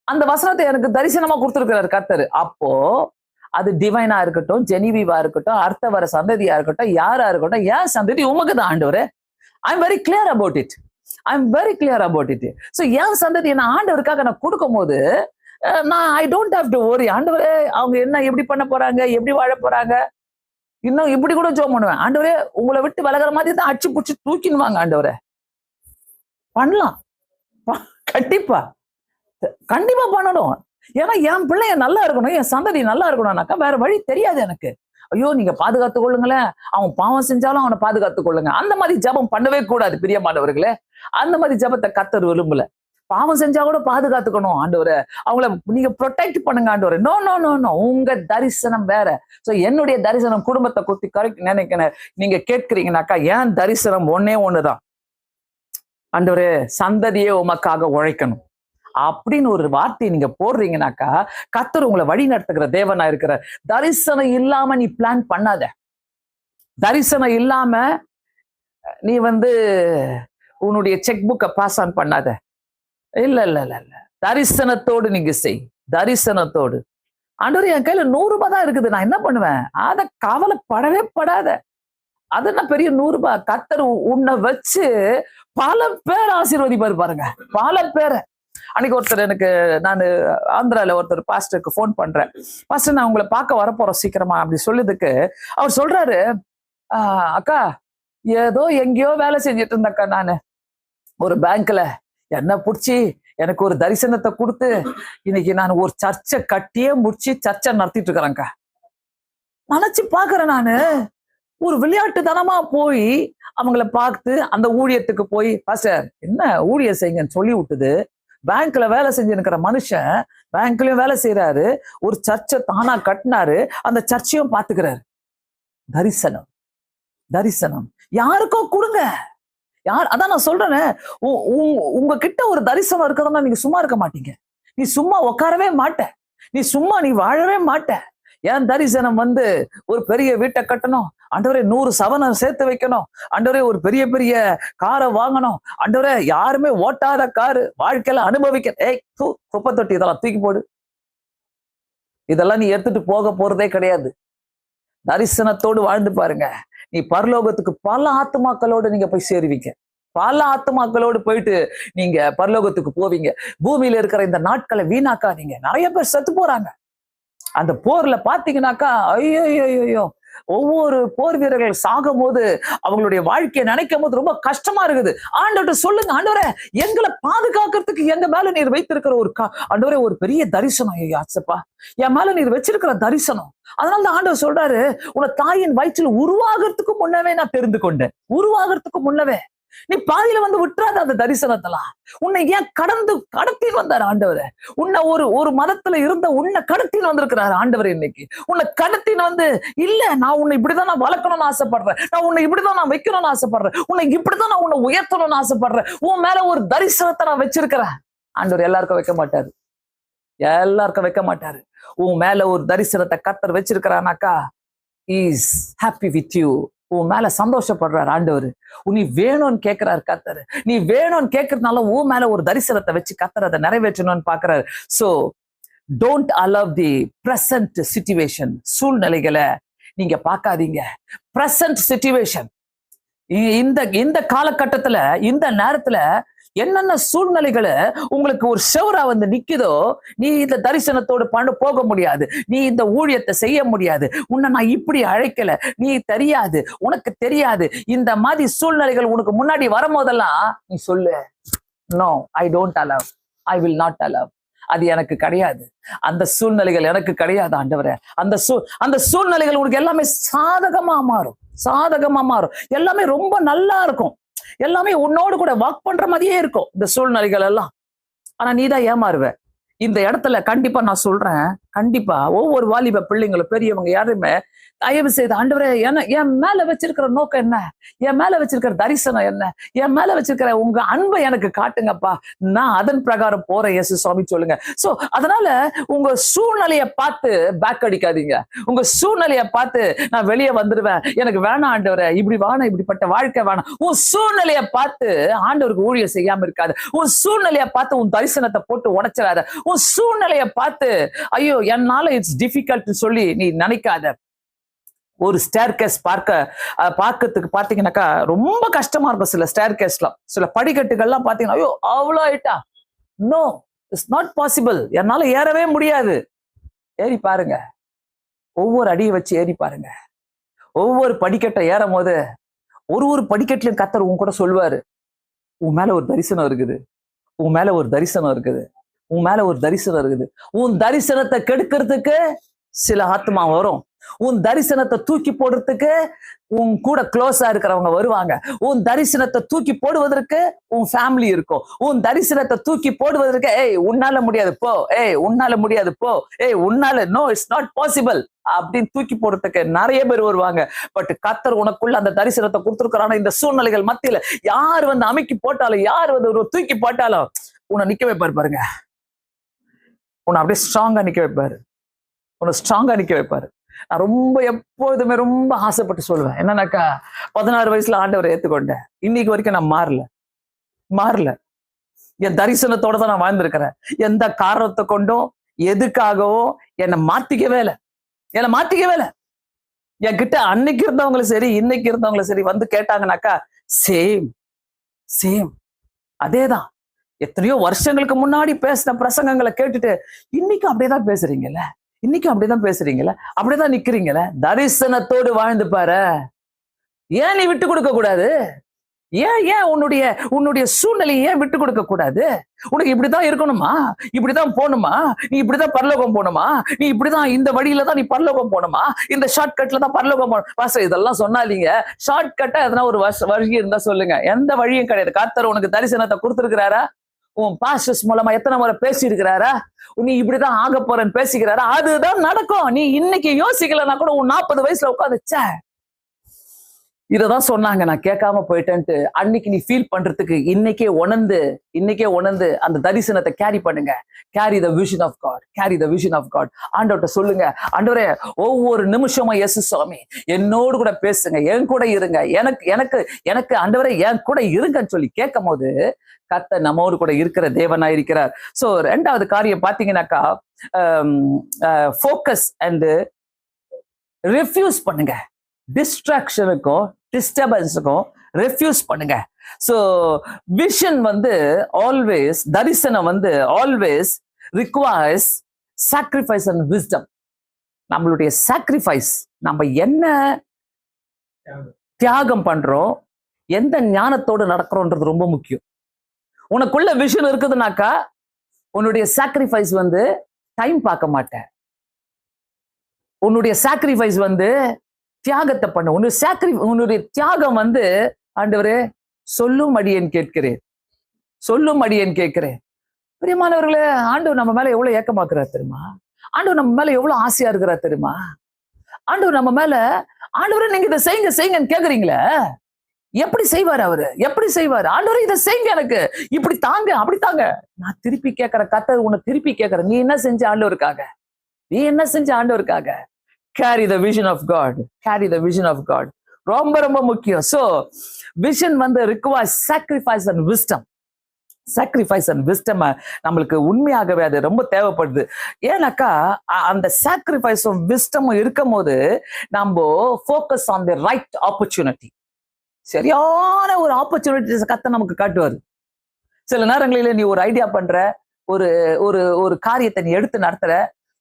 அந்த வசனத்தை எனக்கு தரிசனமா கொடுத்துருக்கிறார் கர்த்தர். அப்போ அது டிவைனா இருக்கட்டும், ஜெனிவிவா இருக்கட்டும், அர்த்த வர சந்ததியா இருக்கட்டும், யாரா இருக்கட்டும், ஏன் சந்ததி உமக்கு தான் ஆண்டவரே. I'm very clear about it. So என் சந்ததி நான் ஆண்டவருக்காக நான் கொடுக்கும் போது நான் I don't have to worry. ஆண்டவரே அவங்க என்ன எப்படி பண்ண போறாங்க, எப்படி வாழ போறாங்க, இன்னும் இப்படி கூட ஜெபம் பண்ணுவேன், ஆண்டவரே உங்களை விட்டு விலகிற மாதிரி தான் அடிச்சு பிடிச்சி தூக்கிடுவாங்க, ஆண்டவரே பண்ணலாம், கண்டிப்பா பண்ணணும். ஏன்னா என் பிள்ளைய நல்லா இருக்கணும், என் சந்ததி நல்லா இருக்கணும்னாக்கா வேற வழி தெரியாது எனக்கு. ஐயோ நீங்க பாதுகாத்துக் கொள்ளுங்களேன், அவன் பாவம் செஞ்சாலும் அவனை பாதுகாத்துக் கொள்ளுங்க. அந்த மாதிரி ஜெபம் பண்ணவே கூடாது பிரியமானவர்களே. அந்த மாதிரி ஜெபத்தை கர்த்தர் விரும்பல. பாவம் செஞ்சா கூட பாதுகாத்துக்கணும் ஆண்டவரே, அவங்கள நீங்க ப்ரொடெக்ட் பண்ணுங்க ஆண்டவரே. நோ நோ நோ நோ, உங்க தரிசனம் வேற. சோ என்னுடைய தரிசனம் குடும்பத்தை குத்தி கரெக்ட் நினைக்கிறேன். நீங்க கேட்கிறீங்கனாக்கா என் தரிசனம் ஒண்ணுதான், ஆண்டவரே சந்ததியே உமக்காக உழைக்கணும் அப்படின்னு ஒரு வார்த்தையை நீங்க போடுறீங்கனாக்கா கர்த்தர் உங்களை வழி நடத்துகிற தேவனா இருக்கிற. தரிசனம் இல்லாம நீ பிளான் பண்ணாத. தரிசனம் இல்லாம நீ வந்து உன்னுடைய செக் புக்கை பாஸ் ஆன் பண்ணாத. இல்ல, தரிசனத்தோடு நீங்க செய். தரிசனத்தோடு, ஆண்டவரே என் கையில 100 ரூபாய் தான் இருக்குது, நான் என்ன பண்ணுவேன், அத கவலைப்படவே படாத. அது என்ன பெரிய 100 ரூபாய், கர்த்தர் உன்னை வச்சு பல பேர் ஆசீர்வதிப்பாரு பாருங்க, பல பேரை. அன்னைக்கு ஒருத்தர் எனக்கு, நான் ஆந்திரால ஒருத்தர் பாஸ்டருக்கு போன் பண்றேன், பாஸ்டர் நான் உங்களை பார்க்க வரப்போறோம் சீக்கிரமா அப்படி சொல்லுறதுக்கு அவர் சொல்றாரு, அக்கா ஏதோ எங்கேயோ வேலை செஞ்சுட்டு இருந்தக்கா, நானு ஒரு பேங்க்ல என்ன புடிச்சு எனக்கு ஒரு தரிசனத்தை கொடுத்து இன்னைக்கு நான் ஒரு சர்ச்சை கட்டியே முடிச்சு சர்ச்சை நடத்திட்டு இருக்கிறேன்க்கா. நினைச்சு பாக்குறேன், நானு ஒரு விளையாட்டுத்தனமா போய் அவங்கள பார்த்து அந்த ஊழியத்துக்கு போய், பாஸ்டர் என்ன ஊழியம் செய்யுங்கன்னு சொல்லி விட்டுது. பேங்க்ல வேலை செஞ்சுருக்கிற மனுஷன் பேங்க்லயும் வேலை செய்யறாரு, ஒரு சர்ச்சை தானா கட்டினாரு, அந்த சர்ச்சையும் பாத்துக்கிறாரு. தரிசனம் யாருக்கோ கொடுங்க. அதான் நான் சொல்றேன், உங்ககிட்ட ஒரு தரிசனம் இருக்கிறதா நீங்க சும்மா இருக்க மாட்டீங்க, நீ சும்மா உட்காரவே மாட்ட, நீ வாழவே மாட்ட. என் தரிசனம் வந்து ஒரு பெரிய வீட்டை கட்டணும், ஆண்டவரே 100 சவரம் சேர்த்து வைக்கணும், ஆண்டவரே ஒரு பெரிய பெரிய காரை வாங்கணும், ஆண்டவரே யாருமே ஓட்டாத காரு வாழ்க்கையில அனுபவிக்க. குப்பை தொட்டி இதெல்லாம் தூக்கி போடு, இதெல்லாம் நீ எடுத்துட்டு போக போறதே கிடையாது. தரிசனத்தோடு வாழ்ந்து பாருங்க, நீ பரலோகத்துக்கு பல ஆத்துமாக்களோடு நீங்க போய் சேருவீங்க, பல ஆத்துமாக்களோடு போயிட்டு நீங்க பரலோகத்துக்கு போவீங்க. பூமியில இருக்கிற இந்த நாட்களை வீணாக்காதீங்க. நிறைய பேர் செத்து போறாங்க அந்த போர்ல. பாத்தீங்கன்னாக்கா ஐயோ, ஒவ்வொரு போர் வீரர்கள் சாகும் போது அவங்களுடைய வாழ்க்கையை நினைக்கும் போது ரொம்ப கஷ்டமா இருக்குது. ஆண்டவர்கிட்ட சொல்லுங்க, ஆண்டவரே எங்களை பாதுகாக்கிறதுக்கு எங்க மேல நீர் வைத்திருக்கிற ஒரு ஆண்டவரே ஒரு பெரிய தரிசனம் ஆச்சப்பா, என் மேல நீர் வச்சிருக்கிற தரிசனம். அதனால ஆண்டவர் சொல்றாரு, உன தாயின் வயிற்றில் உருவாகிறதுக்கு முன்னவே நான் தெரிந்து கொண்டேன். உருவாகிறதுக்கு முன்னவே நீ பாதியில வந்து விட்டுறாத அந்த தரிசனத்தெல்லாம். உன்னை ஏன் கடத்தின்னு வந்தாரு ஆண்டவர். உன்னை ஒரு மதத்துல இருந்த உன்னை கடத்தின்னு வந்திருக்கிறாரு ஆண்டவர். இன்னைக்கு உன்னை கடத்தின்னு வந்து, இல்ல நான் உன்னை இப்படிதான் நான் வளர்க்கணும்னு ஆசைப்படுறேன், நான் உன்னை இப்படிதான் நான் வைக்கணும்னு ஆசைப்படுறேன், உன்னை இப்படிதான் நான் உன்னை உயர்த்தணும்னு ஆசைப்படுறேன், உன் மேல ஒரு தரிசனத்தை நான் வச்சிருக்கிறேன். ஆண்டவர் எல்லாருக்கும் வைக்க மாட்டாரு, எல்லாருக்கும் வைக்க மாட்டாரு. உன் மேல ஒரு தரிசனத்தை கர்த்தர் வச்சிருக்கிறானாக்கா இஸ் ஹாப்பி வித் யூ. உன் மேல சந்தோஷப்படுறாரு ஆண்டவர். நீ வேணும்னு கேட்கிறாரு கர்த்தர். நீ வேணும்னு கேட்கறதுனால உன் மேல ஒரு தரிசனத்தை வச்சு கர்த்தர் அதை நிறைவேற்றணும்னு பாக்குறாரு. So don't allow the present situation. சூழ்நிலைகளை நீங்க பார்க்காதீங்க. பிரசன்ட் சிச்சுவேஷன் இந்த காலகட்டத்துல இந்த நேரத்துல என்னென்ன சூழ்நிலைகளை உங்களுக்கு ஒரு செவரா வந்து நிக்குதோ, நீ இந்த தரிசனத்தோடு போக முடியாது, நீ இந்த ஊழியத்தை செய்ய முடியாது, உன்னை நான் இப்படி அழைக்கல, நீ தெரியாது, உனக்கு தெரியாது. இந்த மாதிரி சூழ்நிலைகள் உனக்கு முன்னாடி வரும்போதெல்லாம் நீ சொல்லு, no I don't allow, I will not allow. அது எனக்கு கிடையாது, அந்த சூழ்நிலைகள் எனக்கு கிடையாது ஆண்டவரே. அந்த சூழ்நிலைகள் உனக்கு எல்லாமே சாதகமா மாறும், சாதகமா மாறும். எல்லாமே ரொம்ப நல்லா இருக்கும், எல்லாமே உன்னோடு கூட வாக் பண்ற மாதிரியே இருக்கும் இந்த சூழ்நிலைகள் எல்லாம். ஆனா நீதான் ஏமாறுவ. இந்த இடத்துல கண்டிப்பா நான் சொல்றேன், கண்டிப்பா ஒவ்வொரு வாலிப பிள்ளைங்களும் பெரியவங்க யாருமே தயவு செய்து ஆண்டவரே என் மேல வச்சிருக்கிற நோக்கம் என்ன, என் மேல வச்சிருக்கிற தரிசனம் என்ன, என் மேல வச்சிருக்கிற உங்க அன்பை எனக்கு காட்டுங்கப்பா, நான் அதன் பிரகாரம் போறேன் இயேசு சுவாமி சொல்லுங்க. சோ அதனால உங்க சூழ்நிலையை பார்த்து பேக் அடிக்காதீங்க. உங்க சூழ்நிலையை பார்த்து நான் வெளியே வந்துடுவேன், எனக்கு வேணாம் ஆண்டவரே, இப்படி வேணாம், இப்படிப்பட்ட வாழ்க்கை வேணாம். உன் சூழ்நிலையை பார்த்து ஆண்டவருக்கு ஊழியம் செய்யாம இருக்காது. உன் சூழ்நிலையை பார்த்து உன் தரிசனத்தை போட்டு உடைச்சிடாத. உன் சூழ்நிலையை பார்த்து ஐயோ என்னால இட்ஸ் டிஃபிகல்ட் சொல்லி நீ நினைக்காத. ஒரு ஸ்டேர்கேஸ் பார்க்கறதுக்கு பாத்தீங்கன்னாக்கா ரொம்ப கஷ்டமா இருக்கும். சில ஸ்டேர்கேஸ்லாம், சில படிக்கட்டுகள்லாம் பாத்தீங்கன்னா ஐயோ அவ்வளோ ஆயிட்டா, நோ இட்ஸ் நாட் பாசிபிள், என்னால ஏறவே முடியாது. ஏறி பாருங்க, ஒவ்வொரு அடியை வச்சு ஏறி பாருங்க. ஒவ்வொரு படிக்கட்டை ஏறும் போது ஒரு படிக்கட்டுலயும் கர்த்தர் உன் கூட சொல்லுவாரு, உன் மேல ஒரு தரிசனம் இருக்குது, உன் மேல ஒரு தரிசனம் இருக்குது, உன் மேல ஒரு தரிசனம் இருக்குது. உன் தரிசனத்தை கெடுக்கிறதுக்கு சில ஆத்மா வரும், உன் தரிசனத்தை தூக்கி போடுறதுக்கு உன் கூட க்ளோஸா இருக்கிறவங்க வருவாங்க, உன் தரிசனத்தை தூக்கி போடுவதற்கு உன் ஃபேமிலி இருக்கும், உன் தரிசனத்தை தூக்கி போடுவதற்கு ஏய் உன்னால முடியாது போ, ஏய் உன்னால முடியாது போ, ஏய் உன்னால நோ இட்ஸ் நாட் பாசிபிள் அப்படின்னு தூக்கி போடுறதுக்கு நிறைய பேர் வருவாங்க. பட் கர்த்தர் உனக்குள்ள அந்த தரிசனத்தை கொடுத்துருக்கிறான இந்த சூழ்நிலைகள் மத்தியில யார் வந்து அமைக்கி போட்டாலும், யார் வந்து ஒரு தூக்கி போட்டாலும் உன்னை நிக்க வைப்பாரு பாருங்க. உன்னை அப்படியே ஸ்ட்ராங்கா நிக்க வைப்பாரு, உன்னை ஸ்ட்ராங்கா நிக்க வைப்பாரு. நான் ரொம்ப எப்போதுமே ரொம்ப ஆசைப்பட்டு சொல்லுவேன் என்னன்னாக்கா, 16 வயசுல ஆண்டவரை ஏத்துக்கொண்டேன், இன்னைக்கு வரைக்கும் நான் மாறல. என் தரிசனத்தோட தான் நான் வாழ்ந்திருக்கிறேன். எந்த காரணத்தை கொண்டோ எதுக்காகவோ என்னை மாத்திக்கவே இல்லை. என்கிட்ட அன்னைக்கு இருந்தவங்களும் சரி இன்னைக்கு இருந்தவங்களும் சரி வந்து கேட்டாங்கன்னாக்கா சேம் அதேதான். எத்தனையோ வருஷங்களுக்கு முன்னாடி பேசின பிரசங்கங்களை கேட்டுட்டு இன்னைக்கும் அப்படியேதான் பேசுறீங்கல்ல, அப்படிதான் நிக்கிறீங்கல்ல. தரிசனத்தோடு வாழ்ந்து பாரு. ஏன் நீ விட்டு கொடுக்க கூடாது? ஏன் உன்னுடைய சூழ்நிலையை ஏன் விட்டு கொடுக்க கூடாது? உனக்கு இப்படிதான் இருக்கணுமா, இப்படிதான் போகணுமா, நீ இப்படிதான் பரலோகம் போகணுமா, நீ இப்படிதான் இந்த வழியில தான் நீ பரலோகம் போகணுமா, இந்த ஷார்ட் கட்ல தான் பரலோகம் போகணும். பாஸ்டர் இதெல்லாம் சொன்னாலீங்க, ஷார்ட் கட்டா எதனா ஒரு வழி இருந்தா சொல்லுங்க. எந்த வழியும் கிடையாது. கர்த்தர் உனக்கு தரிசனத்தை கொடுத்திருக்கிறாரா? உன் பாஸ்டர்ஸ் மூலமா எத்தனை முறை பேசி இருக்கிறாரா? நீ இப்படிதான் ஆக போறேன்னு பேசிக்கிறாரா? அதுதான் நடக்கும். நீ இன்னைக்கு யோசிக்கலன்னா கூட உன் 40 வயசுல உட்காந்துச்ச இததான் சொன்னாங்க, நான் கேட்காம போயிட்டேன்ட்டு அன்னைக்கு நீ ஃபீல் பண்றதுக்கு இன்னைக்கே உணர்ந்து அந்த தரிசனத்தை கேரி பண்ணுங்க. Carry the vision of God. ஆண்டவர்கிட்ட சொல்லுங்க, ஆண்டவரே ஒவ்வொரு நிமிஷமும் இயேசு சுவாமி என்னோடு கூட பேசுங்க, என் கூட இருங்க, எனக்கு ஆண்டவரே என் கூட இருங்கன்னு சொல்லி கேட்கும் போது கர்த்தர் நம்மோடு கூட இருக்கிற தேவனா இருக்கிறார். சோ 2வது காரியம் பாத்தீங்கன்னாக்கா, ஃபோக்கஸ் அண்ட் ரிஃப்யூஸ் பண்ணுங்க. டிஸ்ட்ராக்ஷனுக்கும் டிஸ்டர்பன்ஸுக்கும் ரெஃப்யூஸ் பண்ணுங்க. சோ விஷன் வந்து ஆல்வேஸ், தரிசனம் வந்து always requires sacrifice and wisdom. நம்மளுடைய சாக்ரிஃபைஸ், நம்ம என்ன தியாகம் பண்றோம், எந்த ஞானத்தோடு நடக்கிறோன்றது ரொம்ப முக்கியம். உனக்குள்ள விஷன் இருக்குதுனாக்கா உன்னுடைய சாக்ரிஃபைஸ் வந்து டைம் பார்க்க மாட்டேன். உன்னுடைய சாக்ரிஃபைஸ் வந்து தியாகத்தை பண்ண, உன்னுடைய தியாகம் வந்து ஆண்டவரே சொல்லும் அடியேன் கேட்கிறேன், சொல்லும் அடியேன் கேட்கிறேன். பிரியமானவர்களே, ஆண்டவர் நம்ம மேல எவ்வளவு ஏக்கமாக்குறாரு தெரியுமா? ஆண்டவர் நம்ம மேல எவ்வளவு ஆசையா இருக்கிறார் தெரியுமா? ஆண்டவர் நம்ம மேல, ஆண்டவரே நீங்க இதை செய்யுங்க செய்யுங்கன்னு கேக்குறீங்களே, எப்படி செய்வார் அவரு? எப்படி செய்வார்? ஆண்டவரே இதை செய்யுங்க, எனக்கு இப்படி தாங்க அப்படி தாங்க. நான் திருப்பி கேட்கிற கர்த்தர் உன்னை திருப்பி கேட்கிற, நீ என்ன செஞ்ச ஆண்டவருக்காக? நீ என்ன செஞ்ச ஆண்டவருக்காக? Carry the vision of God, carry the vision of God. ரொம்ப ரொம்ப முக்கியம். சோ விஷன் வந்து requires sacrifice and wisdom. Sacrifice and wisdom நம்மளுக்கு உண்மையாகவே அது ரொம்ப தேவைப்படுது. ஏன்னாக்கா அந்த சாக்ரிஃபைஸும் விஸ்டமும் இருக்கும் போது நம்ம focus on the right opportunity. சரியான ஒரு ஆப்பர்ச்சுனிட்டிஸ் கத்த நமக்கு காட்டுவாரு. சில நேரங்களில நீ ஒரு ஐடியா பண்ற, ஒரு ஒரு ஒரு காரியத்தை நீ எடுத்து நடத்துற,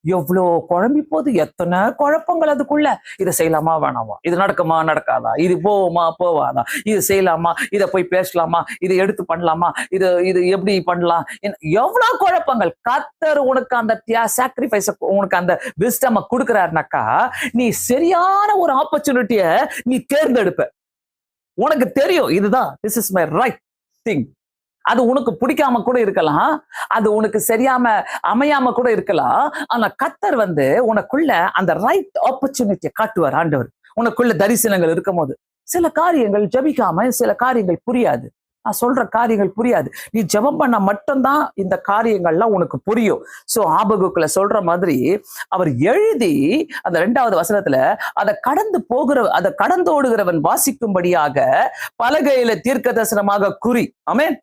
எவ்வளோ குழம்பி போகுது, எத்தனை குழப்பங்கள் அதுக்குள்ள. இதை செய்யலாமா வேணாமா, இது நடக்குமா நடக்காதா, இது போவோமா போவாதா, இது செய்யலாமா, இதை போய் பேசலாமா, இதை எடுத்து பண்ணலாமா, இது இது எப்படி பண்ணலாம், எவ்வளவு குழப்பங்கள். கர்த்தர் உனக்கு அந்த சாக்ரிஃபைஸ், உனக்கு அந்த விஸ்டம் கொடுக்குறாருனாக்கா நீ சரியான ஒரு ஆப்பர்ச்சுனிட்டிய நீ தேர்ந்தெடுப்ப. உனக்கு தெரியும் இதுதான், this is my right thing. அது உனக்கு பிடிக்காம கூட இருக்கலாம், அது உனக்கு சரியாம அமையாம கூட இருக்கலாம். ஆனா கர்த்தர் வந்து உனக்குள்ள அந்த ரைட் ஆப்பர்ச்சுனிட்டியை காட்டுவார். ஆண்டவர் உனக்குள்ள தரிசனங்கள் இருக்கும் போது சில காரியங்கள் ஜபிக்காம சில காரியங்கள் புரியாது. நான் சொல்ற காரியங்கள் புரியாது. நீ ஜெபம் பண்ண மட்டும்தான் இந்த காரியங்கள்லாம் உனக்கு புரியும். சோ ஆபகுக்குல சொல்ற மாதிரி அவர் எழுதி அந்த 2வது வசனத்துல அதை கடந்து ஓடுகிறவன் வாசிக்கும்படியாக பலகையில தீர்க்க தரிசனமாக குறி. ஆமென்.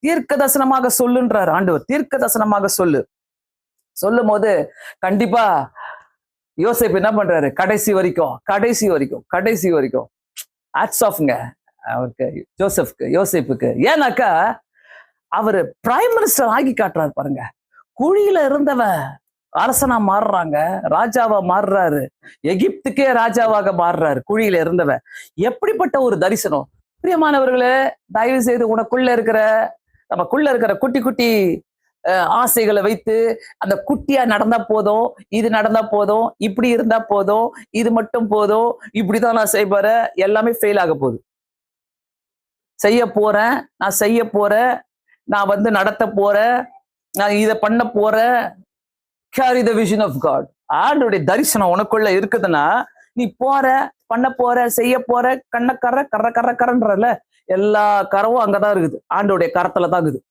தீர்க்க தரிசனமாக சொல்லுன்றார் ஆண்டவர். தீர்க்க தரிசனமாக சொல்லும் போது கண்டிப்பா யோசேப்பு என்ன பண்றாரு? கடைசி வரைக்கும் ஹேட்ஸ் ஆஃப்ங்க அவருக்கு, யோசேப்புக்கு. ஏன்னாக்கா அவரு பிரைம் மினிஸ்டர் ஆகி காட்டுறாரு பாருங்க. குழியில இருந்தவன் அரசனா மாறுறாங்க, ராஜாவா மாறுறாரு, எகிப்துக்கே ராஜாவாக மாறுறாரு. குழியில இருந்தவன் எப்படிப்பட்ட ஒரு தரிசனம். பிரியமானவர்களே, தயவு செய்து நமக்குள்ள இருக்கிற குட்டி குட்டி ஆசைகளை வைத்து அந்த குட்டியா நடந்தா போதும், இது நடந்தா போதும், இப்படி இருந்தா போதும், இது மட்டும் போதும், இப்படிதான் நான் செய்ய எல்லாமே ஃபெயில் ஆக போகுது. நான் செய்ய போறேன், நான் வந்து நடத்த போறேன், நான் இதை பண்ண போறேன். Carry the vision of God. ஆண்டோடைய தரிசனம் உனக்குள்ள இருக்குதுன்னா நீ பண்ண போற, செய்ய போற, கரன்றல எல்லா கரவும் அங்கதான் இருக்குது. ஆண்டோடைய கரத்துல தான் இருக்குது,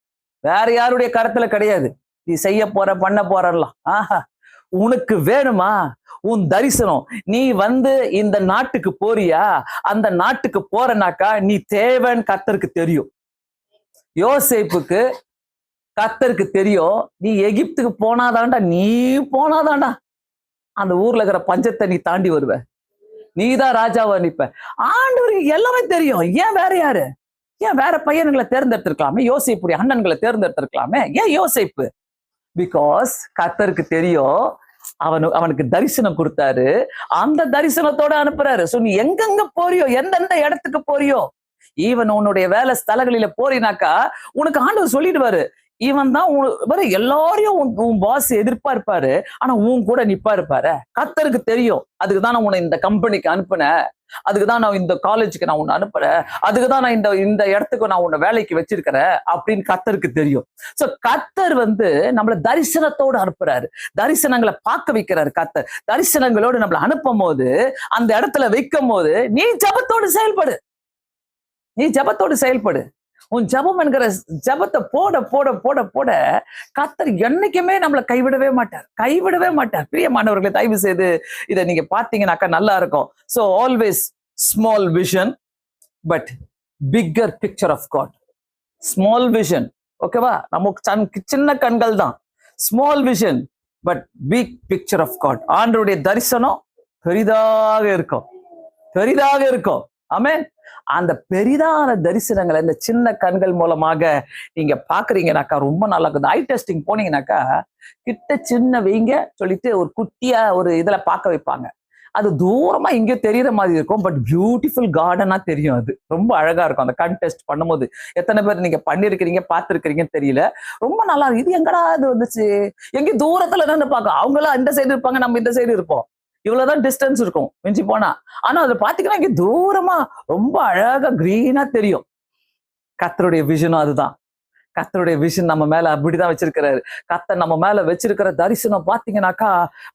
வேற யாருடைய கரத்துல கிடையாது. நீ செய்ய பண்ண போறலாம். உனக்கு வேணுமா உன் தரிசனம்? நீ வந்து இந்த நாட்டுக்கு போறியா? அந்த நாட்டுக்கு போறனாக்கா நீ தேவன் கர்த்தருக்கு தெரியும். யோசேப்புக்கு கர்த்தருக்கு தெரியும். நீ எகிப்துக்கு போனாதான்டா அந்த ஊர்ல இருக்கிற பஞ்சத்தை நீ தாண்டி வருவ, நீதான் ராஜாவா நிப்ப. ஆண்டவருக்கு எல்லாமே தெரியும். ஏன் வேற யாரு? ஏன் வேற பையன்களை தேர்ந்தெடுத்திருக்கலாமே? யோசேப்புடைய அண்ணன்களை தேர்ந்தெடுத்திருக்கலாமே? ஏன் யோசேப்பு? பிகாஸ் கர்த்தருக்கு தெரியும். அவனுக்கு தரிசனம் கொடுத்தாரு, அந்த தரிசனத்தோட அனுப்புறாரு. சோ நீ எங்கெங்க போறியோ, எந்தெந்த இடத்துக்கு போறியோ, ஈவன் உன்னுடைய வேலை ஸ்தலங்களில போறினாக்கா உனக்கு ஆண்டவர் சொல்லிடுவாரு, இவன் தான் எல்லாரையும் உன் பாஸ் எதிர்பார்ப்பாரு, ஆனா உன் கூட நிப்பாருப்பாரு. கர்த்தருக்கு தெரியும். அதுக்குதான் நான் உன்னை இந்த கம்பெனிக்கு அனுப்புனேன், அதுக்குதான் நான் இந்த காலேஜுக்கு நான் உன்னை அனுப்புறேன், அதுக்குதான் நான் இந்த இடத்துக்கு நான் உன்னை வேலைக்கு வச்சிருக்கிறேன் அப்படின்னு கர்த்தருக்கு தெரியும். சோ கர்த்தர் வந்து நம்மள தரிசனத்தோடு அனுப்புறாரு, தரிசனங்களை பார்க்க வைக்கிறாரு. கர்த்தர் தரிசனங்களோடு நம்மளை அனுப்பும் போது, அந்த இடத்துல வைக்கும் போது நீ ஜெபத்தோடு செயல்படு. உன் ஜெபம் என்கிற ஜெபத்தை போட போட போட போட கர்த்தர் என்னைக்குமே நம்மளை கைவிடவே மாட்டார். பிரியமானவர்களை, தயவு செய்து இதை நீங்க பார்த்தீங்கன்னாக்கா நல்லா இருக்கும். So always small vision but bigger picture of God. Small vision, ஓகேவா? நமக்கு சின்ன கண்கள் தான். Small vision but big picture of God. ஆண்டவருடைய தரிசனம் பெரிதாக இருக்கும். ஆமென். அந்த பெரிதான தரிசனங்களை இந்த சின்ன கண்கள் மூலமாக நீங்க பாக்குறீங்கனாக்கா ரொம்ப நல்லா இருக்கும். ஐ டெஸ்டிங் போனீங்கன்னாக்கா கிட்ட சின்ன வைங்க சொல்லிட்டு ஒரு குட்டியா ஒரு இதுல பார்க்க வைப்பாங்க. அது தூரமா எங்கேயோ தெரியற மாதிரி இருக்கும், பட் பியூட்டிஃபுல் கார்டனா தெரியும். அது ரொம்ப அழகா இருக்கும் அந்த கண் டெஸ்ட் பண்ணும்போது. எத்தனை பேர் நீங்க பண்ணிருக்கிறீங்க பார்த்துருக்கிறீங்கன்னு தெரியல. ரொம்ப நல்லா இருக்கு. இது எங்கடா இது வந்துச்சு, எங்கேயும் தூரத்துல நின்று பார்க்க, அவங்களாம் இந்த சைடு இருப்பாங்க, நம்ம இந்த சைடு இருப்போம். இவ்வளவுதான் டிஸ்டன்ஸ் இருக்கும் மிஞ்சி போனா. ஆனா அதை பாத்தீங்கன்னா இங்க தூரமா ரொம்ப அழகா கிரீனா தெரியும். கர்த்தருடைய விஷனும் அதுதான். கர்த்தருடைய விஷன் நம்ம மேல அப்படிதான் வச்சிருக்கிறாரு. கர்த்தர் நம்ம மேல வச்சிருக்கிற தரிசனம் பாத்தீங்கன்னாக்கா